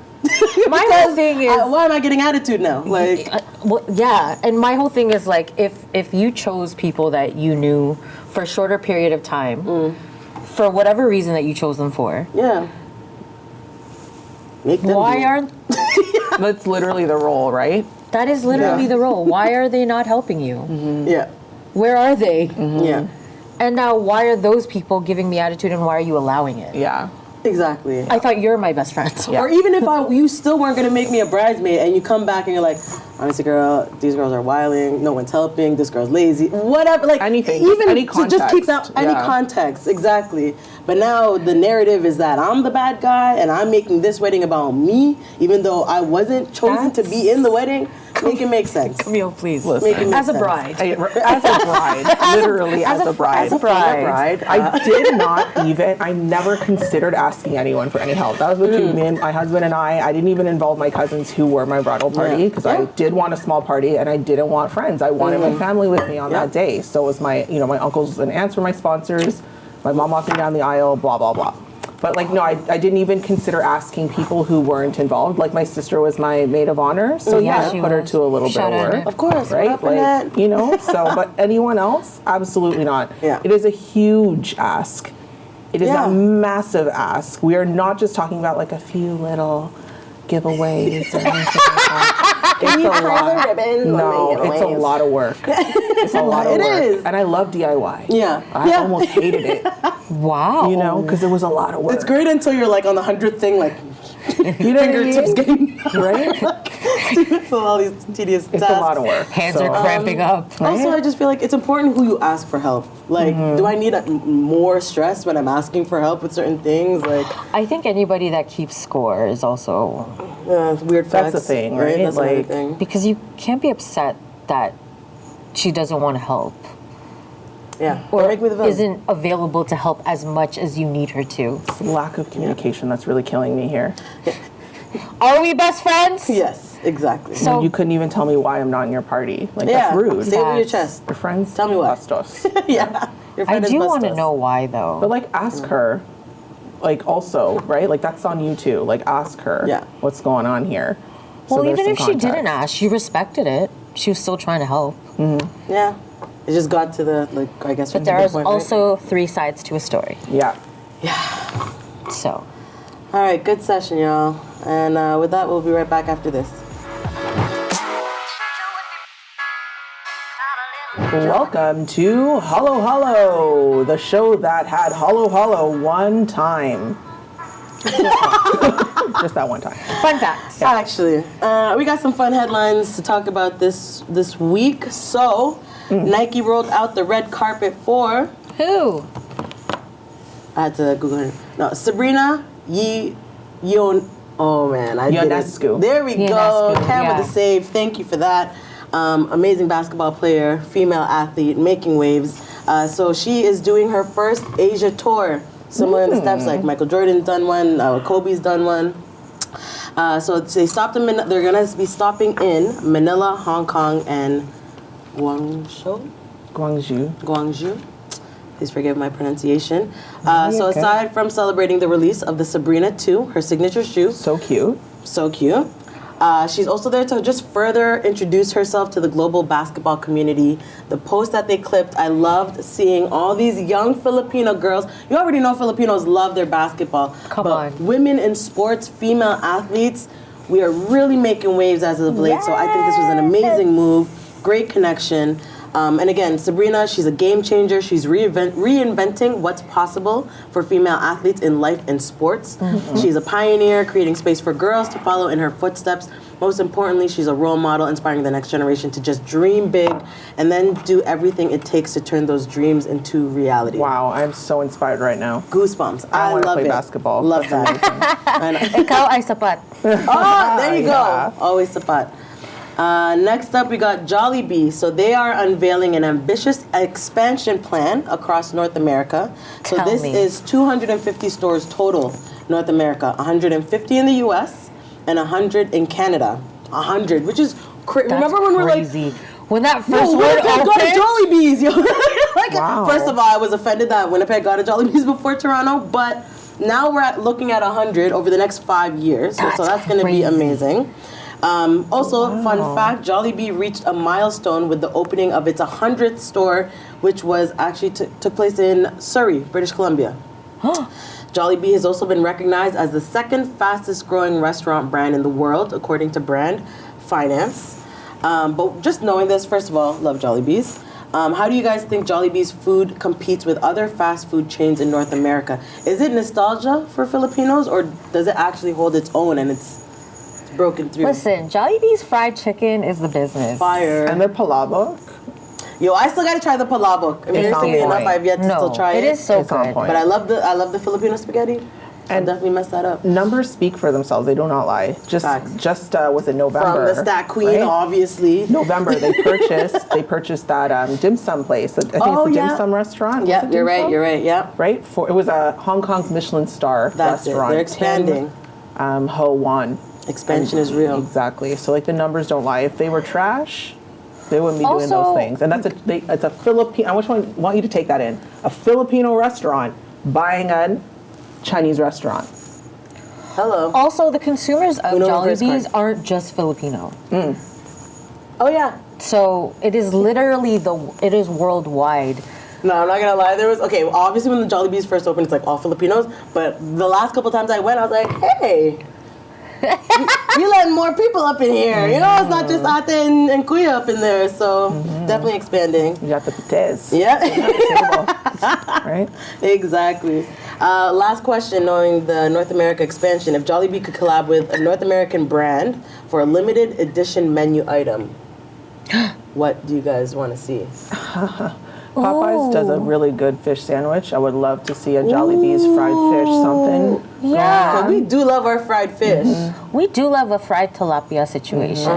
Speaker 2: My whole thing is,
Speaker 1: why am I getting attitude now? Like,
Speaker 2: well, yeah, and my whole thing is like, if you chose people that you knew for a shorter period of time, for whatever reason that you chose them for,
Speaker 1: yeah. Make them
Speaker 2: why
Speaker 1: do it.
Speaker 2: aren't?
Speaker 3: That's literally the role, right?
Speaker 2: That is literally
Speaker 1: Yeah.
Speaker 2: the role. Why are they not helping you?
Speaker 1: Yeah.
Speaker 2: Where are they?
Speaker 1: Yeah.
Speaker 2: And now, why are those people giving me attitude, and why are you allowing it?
Speaker 3: Yeah.
Speaker 1: Exactly.
Speaker 2: I thought you're my best friend.
Speaker 3: Yeah.
Speaker 1: Or even if you still weren't gonna make me a bridesmaid, and you come back and you're like, honestly, girl, these girls are wilding. No one's helping. This girl's lazy. Whatever. Like
Speaker 3: Anything.
Speaker 1: Even
Speaker 3: Any
Speaker 1: to just keep that
Speaker 3: context.
Speaker 1: any
Speaker 3: Yeah.
Speaker 1: context. Exactly. But now the narrative is that I'm the bad guy, and I'm making this wedding about me, even though I wasn't chosen to be in the wedding. Make it make sense.
Speaker 2: Camille, please.
Speaker 3: Listen.
Speaker 1: Make it make
Speaker 2: As a
Speaker 1: sense.
Speaker 2: bride.
Speaker 3: As a bride, literally as a bride.
Speaker 1: As a bride.
Speaker 3: I did not even, I never considered asking anyone for any help. That was between me and my husband and I didn't even involve my cousins who were my bridal party because I did want a small party and I didn't want friends. I wanted my family with me on that day. So it was my uncles and aunts were my sponsors, my mom walking down the aisle, blah, blah, blah. But like, no, I didn't even consider asking people who weren't involved. Like my sister was my maid of honor. So yeah,
Speaker 2: she
Speaker 3: I put her
Speaker 2: was.
Speaker 3: to a little
Speaker 2: Shout
Speaker 3: bit of
Speaker 2: out
Speaker 3: work.
Speaker 2: to-
Speaker 1: Of course.
Speaker 3: Right?
Speaker 1: What happened
Speaker 3: Like, you know, so, but anyone else? Absolutely not.
Speaker 1: Yeah.
Speaker 3: It is a huge ask. It is
Speaker 1: Yeah.
Speaker 3: a massive ask. We are not just talking about like a few little giveaways or anything like that. It's a lot. No, it's a lot of work. It's a lot of
Speaker 1: It
Speaker 3: work.
Speaker 1: is.
Speaker 3: And I love DIY.
Speaker 1: Yeah.
Speaker 3: I
Speaker 1: Yeah.
Speaker 3: almost hated it,
Speaker 2: Wow.
Speaker 3: you know, because it was a lot of work.
Speaker 1: It's great until you're like on the 100th thing, like
Speaker 3: You know what I
Speaker 1: fingertips
Speaker 3: mean?
Speaker 1: getting
Speaker 3: Right?
Speaker 1: for all these tedious tasks.
Speaker 3: It's a lot of work.
Speaker 2: Hands
Speaker 3: So-
Speaker 2: are cramping up.
Speaker 1: Also, I just feel like it's important who you ask for help. Like, do I need more stress when I'm asking for help with certain things? Like,
Speaker 2: I think anybody that keeps score is also,
Speaker 1: weird facts.
Speaker 3: That's the thing, right?
Speaker 1: That's another
Speaker 3: Like-
Speaker 1: thing.
Speaker 2: because you can't be upset that she doesn't want to help
Speaker 1: Yeah.
Speaker 2: or
Speaker 1: make me the villain.
Speaker 2: isn't available to help as much as you need her to.
Speaker 3: It's the lack of communication that's really killing me here.
Speaker 2: Are we best friends?
Speaker 1: Yes, exactly.
Speaker 2: So
Speaker 3: You couldn't even tell me why I'm not in your party. Like,
Speaker 1: yeah,
Speaker 3: that's rude.
Speaker 1: say it with your
Speaker 2: Facts.
Speaker 1: chest.
Speaker 3: Your friends?
Speaker 1: Tell me why.
Speaker 3: Bastos.
Speaker 1: Yeah. Your
Speaker 2: I
Speaker 1: friend is
Speaker 2: do want to
Speaker 1: bustos.
Speaker 2: know why though.
Speaker 3: But like, ask her. Like, also, right? Like, that's on you too. Like, ask her.
Speaker 1: Yeah.
Speaker 3: What's going on here? So
Speaker 2: Well,
Speaker 3: there's
Speaker 2: even
Speaker 3: some
Speaker 2: if she didn't
Speaker 3: context.
Speaker 2: ask, she respected it. She was still trying to help.
Speaker 1: Yeah. It just got to the, like, I guess.
Speaker 2: But there is also 3 sides to a story.
Speaker 3: Yeah.
Speaker 2: So,
Speaker 1: All right, good session, y'all. And with that, we'll be right back after this.
Speaker 3: Welcome to Hollow Hollow, the show that had Hollow Hollow one time. Just that one time.
Speaker 2: fun fact.
Speaker 1: Actually, we got some fun headlines to talk about this week. So, Nike rolled out the red carpet for.
Speaker 2: Who?
Speaker 1: I had to Google her. No, Sabrina Yon. Oh man, I did it.
Speaker 3: Ionescu.
Speaker 1: There we go.
Speaker 2: Ionescu,
Speaker 1: Cam
Speaker 2: yeah.
Speaker 1: with the save. Thank you for that. Amazing basketball player, female athlete, making waves. So she is doing her first Asia tour, similar in the steps like Michael Jordan's done one, Kobe's done one. So they stopped in. They're gonna be stopping in Manila, Hong Kong, and Guangzhou.
Speaker 3: Guangzhou.
Speaker 1: Please forgive my pronunciation. So
Speaker 3: okay.
Speaker 1: aside from celebrating the release of the Sabrina 2, her signature shoe,
Speaker 3: So cute.
Speaker 1: so cute, she's also there to just further introduce herself to the global basketball community. The post that they clipped, I loved seeing all these young Filipino girls. You already know Filipinos love their basketball.
Speaker 2: Come
Speaker 1: but
Speaker 2: on.
Speaker 1: Women in sports, female athletes, we are really making waves as of late. So I think this was an amazing move, great connection. And again, Sabrina, she's a game changer. She's reinventing what's possible for female athletes in life and sports. She's a pioneer, creating space for girls to follow in her footsteps. Most importantly, she's a role model, inspiring the next generation to just dream big and then do everything it takes to turn those dreams into reality.
Speaker 3: Wow, I'm so inspired right now.
Speaker 1: Goosebumps.
Speaker 3: I
Speaker 1: I
Speaker 3: wanna
Speaker 1: love
Speaker 3: play
Speaker 1: it.
Speaker 3: basketball.
Speaker 1: Love
Speaker 3: That's
Speaker 1: that. I know.
Speaker 2: Ikaw ay sapat.
Speaker 1: Oh, there you go.
Speaker 3: Yeah.
Speaker 1: Always sapat. Next up, we got Jollibee. So they are unveiling an ambitious expansion plan across North America. So
Speaker 2: Tell
Speaker 1: this
Speaker 2: me.
Speaker 1: is 250 stores total, North America. 150 in the U.S. and 100 in Canada. 100, which is crazy. Remember when
Speaker 2: crazy.
Speaker 1: we're like,
Speaker 2: When that
Speaker 1: yo,
Speaker 2: first word
Speaker 1: Winnipeg got a
Speaker 2: opened,
Speaker 1: Jollibee's, yo. Like,
Speaker 3: Wow.
Speaker 1: first of all, I was offended that Winnipeg got a Jollibee's before Toronto, but now we're looking at 100 over the next 5 years. So that's going to be
Speaker 2: crazy.
Speaker 1: amazing. Also, fun fact, Jollibee reached a milestone with the opening of its 100th store, which was actually took place in Surrey, British Columbia. Jollibee has also been recognized as the second fastest growing restaurant brand in the world, according to Brand Finance. But just knowing this, first of all, love Jollibee's. How do you guys think Jollibee's food competes with other fast food chains in North America? Is it nostalgia for Filipinos, or does it actually hold its own and it's broken through?
Speaker 2: listen, Jollibee's fried chicken is the business.
Speaker 1: Fire.
Speaker 3: And their palabok.
Speaker 1: Yo, I still gotta try the palabok.
Speaker 3: It's on
Speaker 1: Interestingly enough,
Speaker 3: point.
Speaker 1: I've yet to still try
Speaker 2: it is so
Speaker 3: It's on
Speaker 2: good.
Speaker 3: point.
Speaker 1: But I love the Filipino spaghetti. I'll
Speaker 3: And-
Speaker 1: definitely mess that up.
Speaker 3: Numbers speak for themselves. They do not lie.
Speaker 1: Facts.
Speaker 3: Was it November?
Speaker 1: From the Stat Queen,
Speaker 3: right?
Speaker 1: obviously.
Speaker 3: November, they purchased that dim sum place. I think
Speaker 1: Oh,
Speaker 3: it's a
Speaker 1: yeah.
Speaker 3: dim sum restaurant. Was
Speaker 1: Yeah,
Speaker 3: it
Speaker 1: you're
Speaker 3: dim
Speaker 1: right.
Speaker 3: sum?
Speaker 1: You're right. Yeah,
Speaker 3: Right? It was a Hong Kong's Michelin star
Speaker 1: that's
Speaker 3: restaurant.
Speaker 1: it. They're expanding.
Speaker 3: Tim, Ho Wan.
Speaker 1: Expansion is real.
Speaker 3: Exactly. So like the numbers don't lie. If they were trash, they wouldn't be doing
Speaker 2: Also-
Speaker 3: those things. And it's a Filipino. I want you to take that in. A Filipino restaurant buying a Chinese restaurant.
Speaker 1: Hello.
Speaker 2: Also, the consumers of
Speaker 1: Uno reverse
Speaker 2: Jollibee's
Speaker 1: card.
Speaker 2: aren't just Filipino.
Speaker 1: Oh yeah.
Speaker 2: So it is literally it is worldwide.
Speaker 1: No, I'm not gonna lie. There was obviously when the Jollibee's first opened, it's like all Filipinos. But the last couple times I went, I was like, hey. you letting more people up in here. You know, it's not just Ate and Kuya up in there. So definitely expanding.
Speaker 3: You got the pates.
Speaker 1: Yeah.
Speaker 3: Right?
Speaker 1: Exactly. Last question, knowing the North America expansion. If Jollibee could collab with a North American brand for a limited edition menu item, what do you guys want to see?
Speaker 3: Popeyes does a really good fish sandwich. I would love to see a Jollibee's fried fish something.
Speaker 2: Yeah.
Speaker 1: But we do love our fried fish.
Speaker 2: We do love a fried tilapia situation.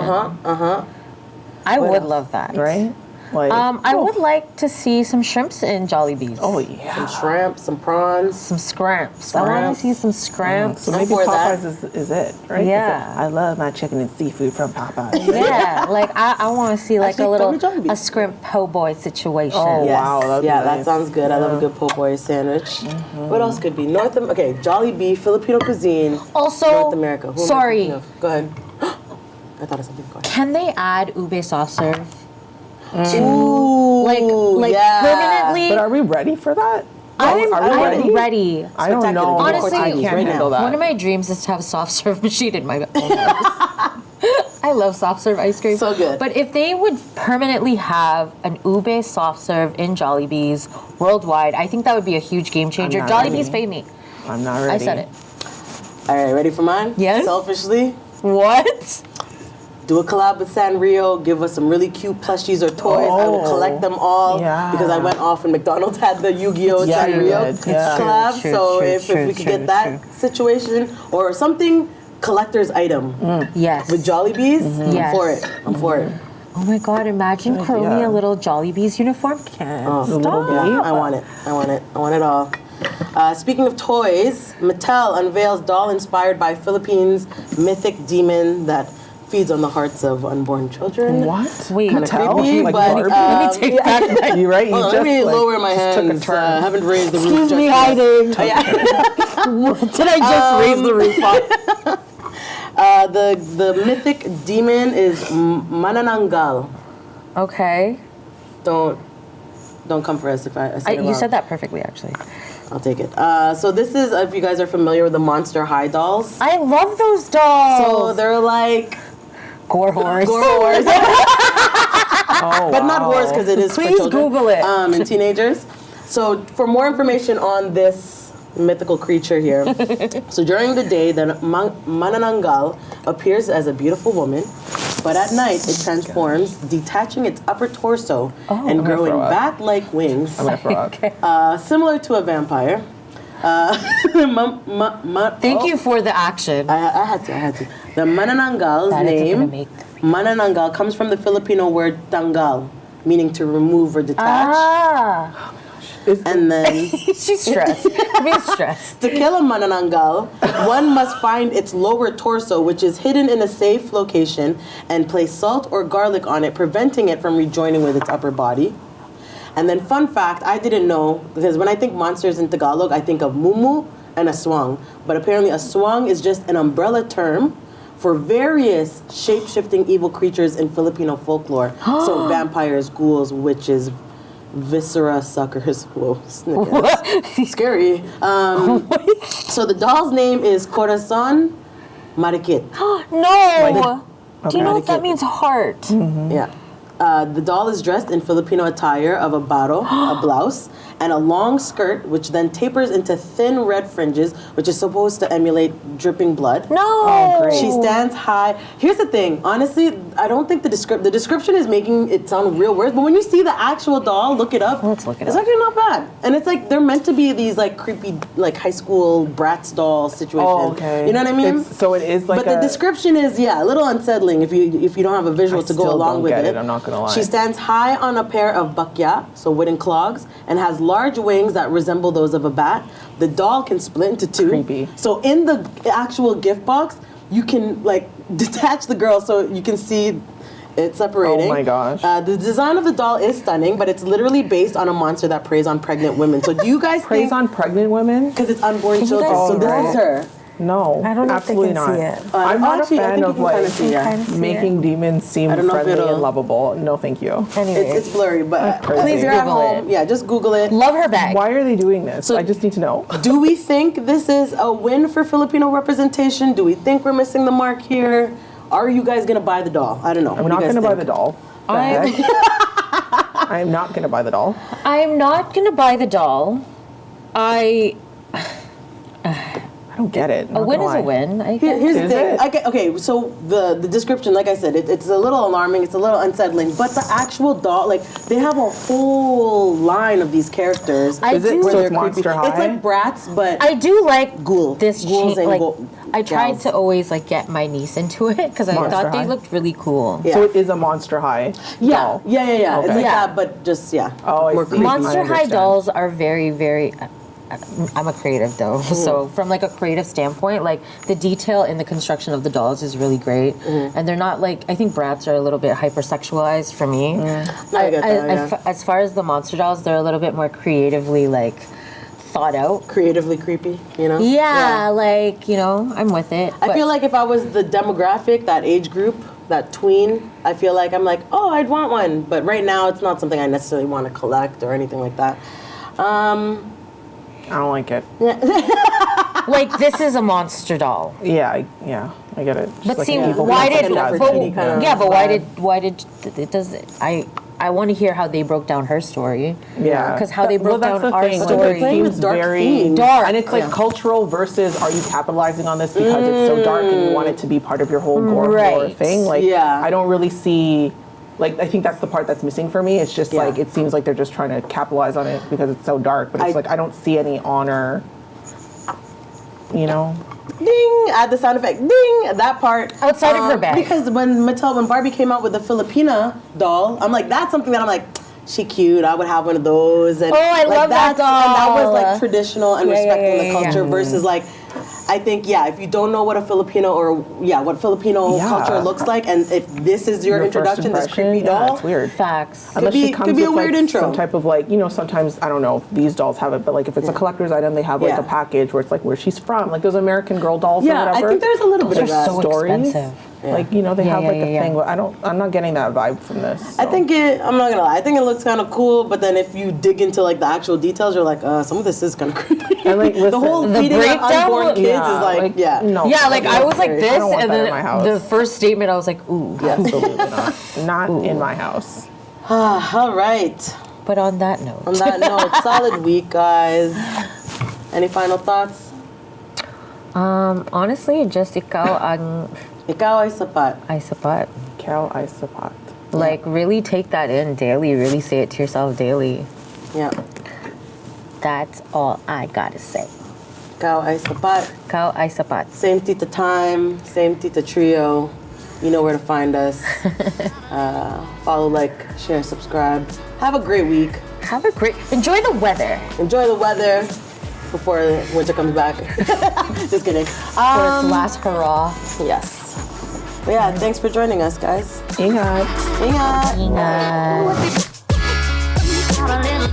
Speaker 2: I would love that.
Speaker 3: Right? Like,
Speaker 2: I would like to see some shrimps in Jollibee's.
Speaker 3: oh yeah.
Speaker 1: Some shrimp, some prawns.
Speaker 2: Some scramps. I want
Speaker 1: Scramps.
Speaker 2: to see some scramps.
Speaker 3: So maybe
Speaker 1: for that.
Speaker 3: Popeyes is it, right?
Speaker 2: Yeah.
Speaker 3: It's I love my chicken and seafood from Popeyes.
Speaker 2: Yeah, like I want to see like
Speaker 1: Actually,
Speaker 2: a little
Speaker 1: come to Jollibee's.
Speaker 2: a scrimp po' boy situation.
Speaker 3: Oh,
Speaker 1: Yes.
Speaker 3: wow, that'd be
Speaker 1: yeah, that
Speaker 3: nice.
Speaker 1: sounds good. I love a good po' boy sandwich. What else could be? Jollibee, Filipino cuisine.
Speaker 2: Also,
Speaker 1: North America. Who am I
Speaker 2: sorry,
Speaker 1: thinking of? Go ahead. I thought of something. Go ahead.
Speaker 2: can they add ube soft serve?
Speaker 1: Ooh,
Speaker 2: Like
Speaker 1: yeah.
Speaker 2: permanently?
Speaker 3: But are we ready for that?
Speaker 2: I'm
Speaker 3: are we ready?
Speaker 2: ready.
Speaker 3: I don't
Speaker 1: Spectacular.
Speaker 3: know.
Speaker 2: Honestly,
Speaker 3: I can't
Speaker 1: right
Speaker 3: handle
Speaker 1: now.
Speaker 3: that.
Speaker 2: One of my dreams is to have a soft serve machine in my own house. I love soft serve ice cream.
Speaker 1: So good.
Speaker 2: But if they would permanently have an ube soft serve in Jollibee's worldwide, I think that would be a huge game changer.
Speaker 3: not
Speaker 2: Jollibee's
Speaker 3: ready.
Speaker 2: pay me.
Speaker 3: I'm not ready.
Speaker 2: I said it.
Speaker 1: All right, ready for mine?
Speaker 2: Yes.
Speaker 1: Selfishly,
Speaker 2: What?
Speaker 1: do a collab with Sanrio. Give us some really cute plushies or toys. I would collect them all
Speaker 3: Yeah.
Speaker 1: because I went off when McDonald's had the Yu-Gi-Oh!
Speaker 3: Yeah, you
Speaker 1: Sanrio
Speaker 3: did. Yeah.
Speaker 1: collab.
Speaker 2: True,
Speaker 1: so
Speaker 2: true,
Speaker 1: if we could
Speaker 2: true,
Speaker 1: get that situation or something collector's item
Speaker 2: Yes.
Speaker 1: with Jollibee's, I'm
Speaker 2: Yes.
Speaker 1: for it. I'm for it.
Speaker 2: Oh my God! Imagine curling
Speaker 3: idea.
Speaker 2: a little Jollibee's uniform. Can't
Speaker 3: little
Speaker 2: stop.
Speaker 3: baby.
Speaker 1: Yeah, I want it. I want it. I want it all. Speaking of toys, Mattel unveils doll inspired by Philippines mythic demon that feeds on the hearts of unborn children.
Speaker 3: What?
Speaker 2: Wait,
Speaker 1: Kind of
Speaker 3: Mattel?
Speaker 1: creepy,
Speaker 3: Like
Speaker 1: but
Speaker 3: Barbie?
Speaker 2: let me take that.
Speaker 3: You're right. You
Speaker 1: hold on,
Speaker 3: just
Speaker 1: let me
Speaker 3: like,
Speaker 1: lower my
Speaker 3: just took a
Speaker 1: hands.
Speaker 3: turn.
Speaker 1: Haven't raised the roof.
Speaker 2: Excuse me,
Speaker 1: just yet.
Speaker 2: hiding.
Speaker 1: Oh, yeah.
Speaker 2: Did I just raise the roof up?
Speaker 1: The mythic demon is Manananggal.
Speaker 2: Okay.
Speaker 1: Don't come for us if I said it
Speaker 2: You
Speaker 1: wrong.
Speaker 2: said that perfectly, actually.
Speaker 1: I'll take it. So this is, if you guys are familiar with the Monster High dolls.
Speaker 2: I love those dolls.
Speaker 1: So they're like
Speaker 2: gore horrors.
Speaker 1: gore whores.
Speaker 3: Oh,
Speaker 1: But not
Speaker 3: wow.
Speaker 1: wars because it is
Speaker 2: Please
Speaker 1: for children.
Speaker 2: Google it.
Speaker 1: And teenagers. So for more information on this mythical creature here, so during the day, the Manananggal appears as a beautiful woman, but at night it transforms, detaching its upper torso and growing
Speaker 3: throw up.
Speaker 1: bat-like wings,
Speaker 3: I'm gonna throw up.
Speaker 1: similar to a vampire.
Speaker 2: Thank you for the action.
Speaker 1: I had to. The manananggal's
Speaker 2: That is gonna
Speaker 1: name,
Speaker 2: make-
Speaker 1: manananggal, comes from the Filipino word tanggal, meaning to remove or detach.
Speaker 2: Ah,
Speaker 1: And then,
Speaker 2: she's stressed. Being stressed.
Speaker 1: to kill a manananggal, one must find its lower torso, which is hidden in a safe location, and place salt or garlic on it, preventing it from rejoining with its upper body. And then, fun fact, I didn't know, because when I think monsters in Tagalog, I think of mumu and aswang. But apparently, aswang is just an umbrella term for various shape-shifting evil creatures in Filipino folklore. So vampires, ghouls, witches, viscera suckers. Whoa, snickers. Scary. So the doll's name is Corazon Marikit.
Speaker 2: No. Do you know what that
Speaker 1: Okay.
Speaker 2: means? Heart.
Speaker 1: Yeah. The doll is dressed in Filipino attire of a baro, a blouse, and a long skirt, which then tapers into thin red fringes, which is supposed to emulate dripping blood.
Speaker 2: No.
Speaker 3: Oh, great.
Speaker 1: She stands high. Here's the thing. Honestly, I don't think the description is making it sound real worse. But when you see the actual doll, look it up.
Speaker 2: Let's look it
Speaker 1: It's
Speaker 2: up.
Speaker 1: actually not bad. And it's like they're meant to be these like creepy like high school Bratz doll situation.
Speaker 3: Oh, okay.
Speaker 1: You know what I mean?
Speaker 3: So it is like
Speaker 1: But the description is a little unsettling if you don't have a visual
Speaker 3: I
Speaker 1: to go
Speaker 3: still
Speaker 1: along
Speaker 3: don't
Speaker 1: with
Speaker 3: get
Speaker 1: it.
Speaker 3: it, I'm not gonna lie.
Speaker 1: She stands high on a pair of bakya, so wooden clogs, and has large wings that resemble those of a bat. The doll can split into two.
Speaker 3: Creepy.
Speaker 1: So in the actual gift box, you can like detach the girl so you can see it separating.
Speaker 3: Oh my gosh.
Speaker 1: The design of the doll is stunning, but it's literally based on a monster that preys on pregnant women. So do you guys
Speaker 3: Preys
Speaker 1: think?
Speaker 3: on pregnant women?
Speaker 1: Because it's unborn
Speaker 2: Can you
Speaker 1: children.
Speaker 2: guys
Speaker 1: So
Speaker 2: see
Speaker 1: this
Speaker 2: that?
Speaker 1: is her.
Speaker 3: No,
Speaker 4: I don't know if they
Speaker 3: absolutely
Speaker 4: can
Speaker 3: not.
Speaker 4: see it.
Speaker 3: I'm not
Speaker 1: Actually,
Speaker 3: a
Speaker 1: I
Speaker 3: fan
Speaker 1: think
Speaker 3: of
Speaker 1: you can kinda
Speaker 3: like
Speaker 1: see it.
Speaker 4: Kind of see
Speaker 3: making demons seem
Speaker 1: I don't know if
Speaker 3: friendly
Speaker 1: it'll-
Speaker 3: and lovable. No, thank you.
Speaker 2: Anyways.
Speaker 1: It's blurry, but
Speaker 3: crazy.
Speaker 1: please, you're at
Speaker 2: Google
Speaker 1: home.
Speaker 2: it.
Speaker 1: Yeah, just Google it.
Speaker 2: Love her bag.
Speaker 3: Why are they doing this?
Speaker 1: So-
Speaker 3: I just need to know.
Speaker 1: Do we think this is a win for Filipino representation? Do we think we're missing the mark here? Are you guys gonna buy the doll? I don't know.
Speaker 3: I'm not going to buy the doll. The
Speaker 2: I'm-
Speaker 3: heck? I am not going to buy the doll.
Speaker 2: I'm not gonna buy the doll.
Speaker 3: I don't get it.
Speaker 2: A win is a win. I guess.
Speaker 1: Here's the
Speaker 3: Is
Speaker 1: thing.
Speaker 3: it?
Speaker 1: Okay, so the description, like I said, it's a little alarming. It's a little unsettling. But the actual doll, like they have a whole line of these characters.
Speaker 2: I
Speaker 3: Is it
Speaker 2: do-
Speaker 1: where
Speaker 3: so
Speaker 1: they're
Speaker 3: it's Monster
Speaker 1: creepy.
Speaker 3: High?
Speaker 1: It's like Bratz, but
Speaker 2: I do like
Speaker 1: Ghoul.
Speaker 2: this
Speaker 1: Ghouls
Speaker 2: chain.
Speaker 1: and
Speaker 2: Like, I tried
Speaker 1: gals.
Speaker 2: to always like get my niece into it because I
Speaker 3: Monster
Speaker 2: thought
Speaker 3: High?
Speaker 2: they looked really cool.
Speaker 1: Yeah.
Speaker 3: So it is a Monster High
Speaker 1: yeah,
Speaker 3: doll.
Speaker 1: yeah. It's
Speaker 3: Okay.
Speaker 1: like
Speaker 2: Yeah.
Speaker 1: that, but just
Speaker 3: Oh, I
Speaker 1: more
Speaker 3: see.
Speaker 1: creepy.
Speaker 2: Monster
Speaker 3: I
Speaker 2: High
Speaker 3: understand.
Speaker 2: dolls are very, very. I'm a creative though, so from like a creative standpoint, like the detail in the construction of the dolls is really great, and they're not like I think Bratz are a little bit hypersexualized for me.
Speaker 1: I get that, yeah.
Speaker 2: As far as the monster dolls, they're a little bit more creatively like thought out.
Speaker 1: Creatively creepy, you know?
Speaker 2: Yeah, like I'm with it.
Speaker 1: I
Speaker 2: but-
Speaker 1: feel like if I was the demographic, that age group, that tween, I feel like I'm like, oh, I'd want one. But right now, it's not something I necessarily want to collect or anything like that.
Speaker 3: I don't like it.
Speaker 2: like this is a monster doll.
Speaker 3: Yeah, I get it. Just
Speaker 2: But
Speaker 3: like
Speaker 2: see,
Speaker 3: an evil
Speaker 2: why
Speaker 3: monster
Speaker 2: did
Speaker 3: does.
Speaker 2: but,
Speaker 1: Nefertiti kind of
Speaker 2: yeah, but
Speaker 1: vibe.
Speaker 2: why did it does I want to hear how they broke down her story.
Speaker 3: Yeah,
Speaker 2: because how they broke
Speaker 3: that's
Speaker 2: down
Speaker 3: the
Speaker 2: our
Speaker 3: thing, like,
Speaker 2: story.
Speaker 3: it
Speaker 1: Playing with
Speaker 3: seems
Speaker 1: dark
Speaker 3: very
Speaker 1: themes.
Speaker 2: Dark.
Speaker 3: and it's like cultural versus are you capitalizing on this because it's so dark and you want it to be part of your whole gore
Speaker 2: Right.
Speaker 3: thing? Like,
Speaker 1: Yeah.
Speaker 3: I don't really see. Like, I think that's the part that's missing for me. It's just
Speaker 1: Yeah.
Speaker 3: like it seems like they're just trying to capitalize on it because it's so dark. But it's like I don't see any honor. You know.
Speaker 1: Ding! Add the sound effect. Ding! That part.
Speaker 2: Outside of her bag.
Speaker 1: Because when Barbie came out with the Filipina doll, I'm like, that's something that I'm like, she cute. I would have one of those. And
Speaker 2: Oh, I
Speaker 1: like,
Speaker 2: love that
Speaker 1: that's- And that was
Speaker 2: doll.
Speaker 1: like traditional and
Speaker 2: Yeah,
Speaker 1: respecting
Speaker 2: yeah,
Speaker 1: the
Speaker 2: yeah,
Speaker 1: culture
Speaker 2: yeah.
Speaker 1: versus like, I think, if you don't know what a Filipino what Filipino
Speaker 3: Yeah.
Speaker 1: culture looks like, and if this is your
Speaker 3: First
Speaker 1: introduction, this creepy
Speaker 3: yeah,
Speaker 1: doll,
Speaker 3: it's weird.
Speaker 2: Facts.
Speaker 3: Unless
Speaker 1: be-
Speaker 3: she comes
Speaker 1: could be a
Speaker 3: with,
Speaker 1: weird
Speaker 3: like,
Speaker 1: intro.
Speaker 3: some type of like, sometimes I don't know if these dolls have it, but like if it's a collector's item, they have like
Speaker 1: Yeah.
Speaker 3: a package where it's like where she's from, like those American Girl dolls or
Speaker 1: yeah,
Speaker 3: whatever.
Speaker 1: I think there's a little bit
Speaker 2: Those
Speaker 1: of
Speaker 2: are
Speaker 1: that.
Speaker 2: so
Speaker 3: stories.
Speaker 2: expensive.
Speaker 3: Like they
Speaker 2: Yeah,
Speaker 3: have like
Speaker 2: yeah,
Speaker 3: a
Speaker 2: yeah,
Speaker 3: thing.
Speaker 2: yeah.
Speaker 3: But I'm not getting that vibe from this.
Speaker 1: I
Speaker 3: so.
Speaker 1: think I'm not gonna lie, I think it looks kind of cool, but then if you dig into like the actual details, you're like, some of this is kind of creepy.
Speaker 3: And, like,
Speaker 1: the
Speaker 3: listen,
Speaker 1: whole
Speaker 2: The
Speaker 1: feeding on
Speaker 2: breakdown
Speaker 1: unborn
Speaker 2: was-
Speaker 1: kids is like,
Speaker 3: no.
Speaker 2: Yeah, like I was like
Speaker 1: I
Speaker 2: this,
Speaker 3: don't want
Speaker 2: and
Speaker 3: that
Speaker 2: then
Speaker 3: in my house.
Speaker 2: the first statement I was like, ooh.
Speaker 3: Absolutely not. Not in my house.
Speaker 1: All right.
Speaker 2: But on that note,
Speaker 1: On that note, solid week, guys. Any final thoughts?
Speaker 2: honestly, just ikaw ang
Speaker 1: Ikaw ay sapat.
Speaker 2: ay sapat.
Speaker 3: Cal Isopat.
Speaker 2: Like really take that in daily. Really say it to yourself daily.
Speaker 1: Yeah.
Speaker 2: That's all I gotta say.
Speaker 1: Kao ay sapat.
Speaker 2: Kau ay sapat.
Speaker 1: Same Tita time, same Tita trio. You know where to find us. Follow, like, share, subscribe. Have a great week.
Speaker 2: Enjoy the weather.
Speaker 1: Enjoy the weather before winter comes back. Just kidding.
Speaker 2: For its last hurrah.
Speaker 1: Yes. But yeah, thanks for joining us, guys.
Speaker 3: Ingat.
Speaker 1: Ingat.
Speaker 2: Ingat.
Speaker 4: Not a little.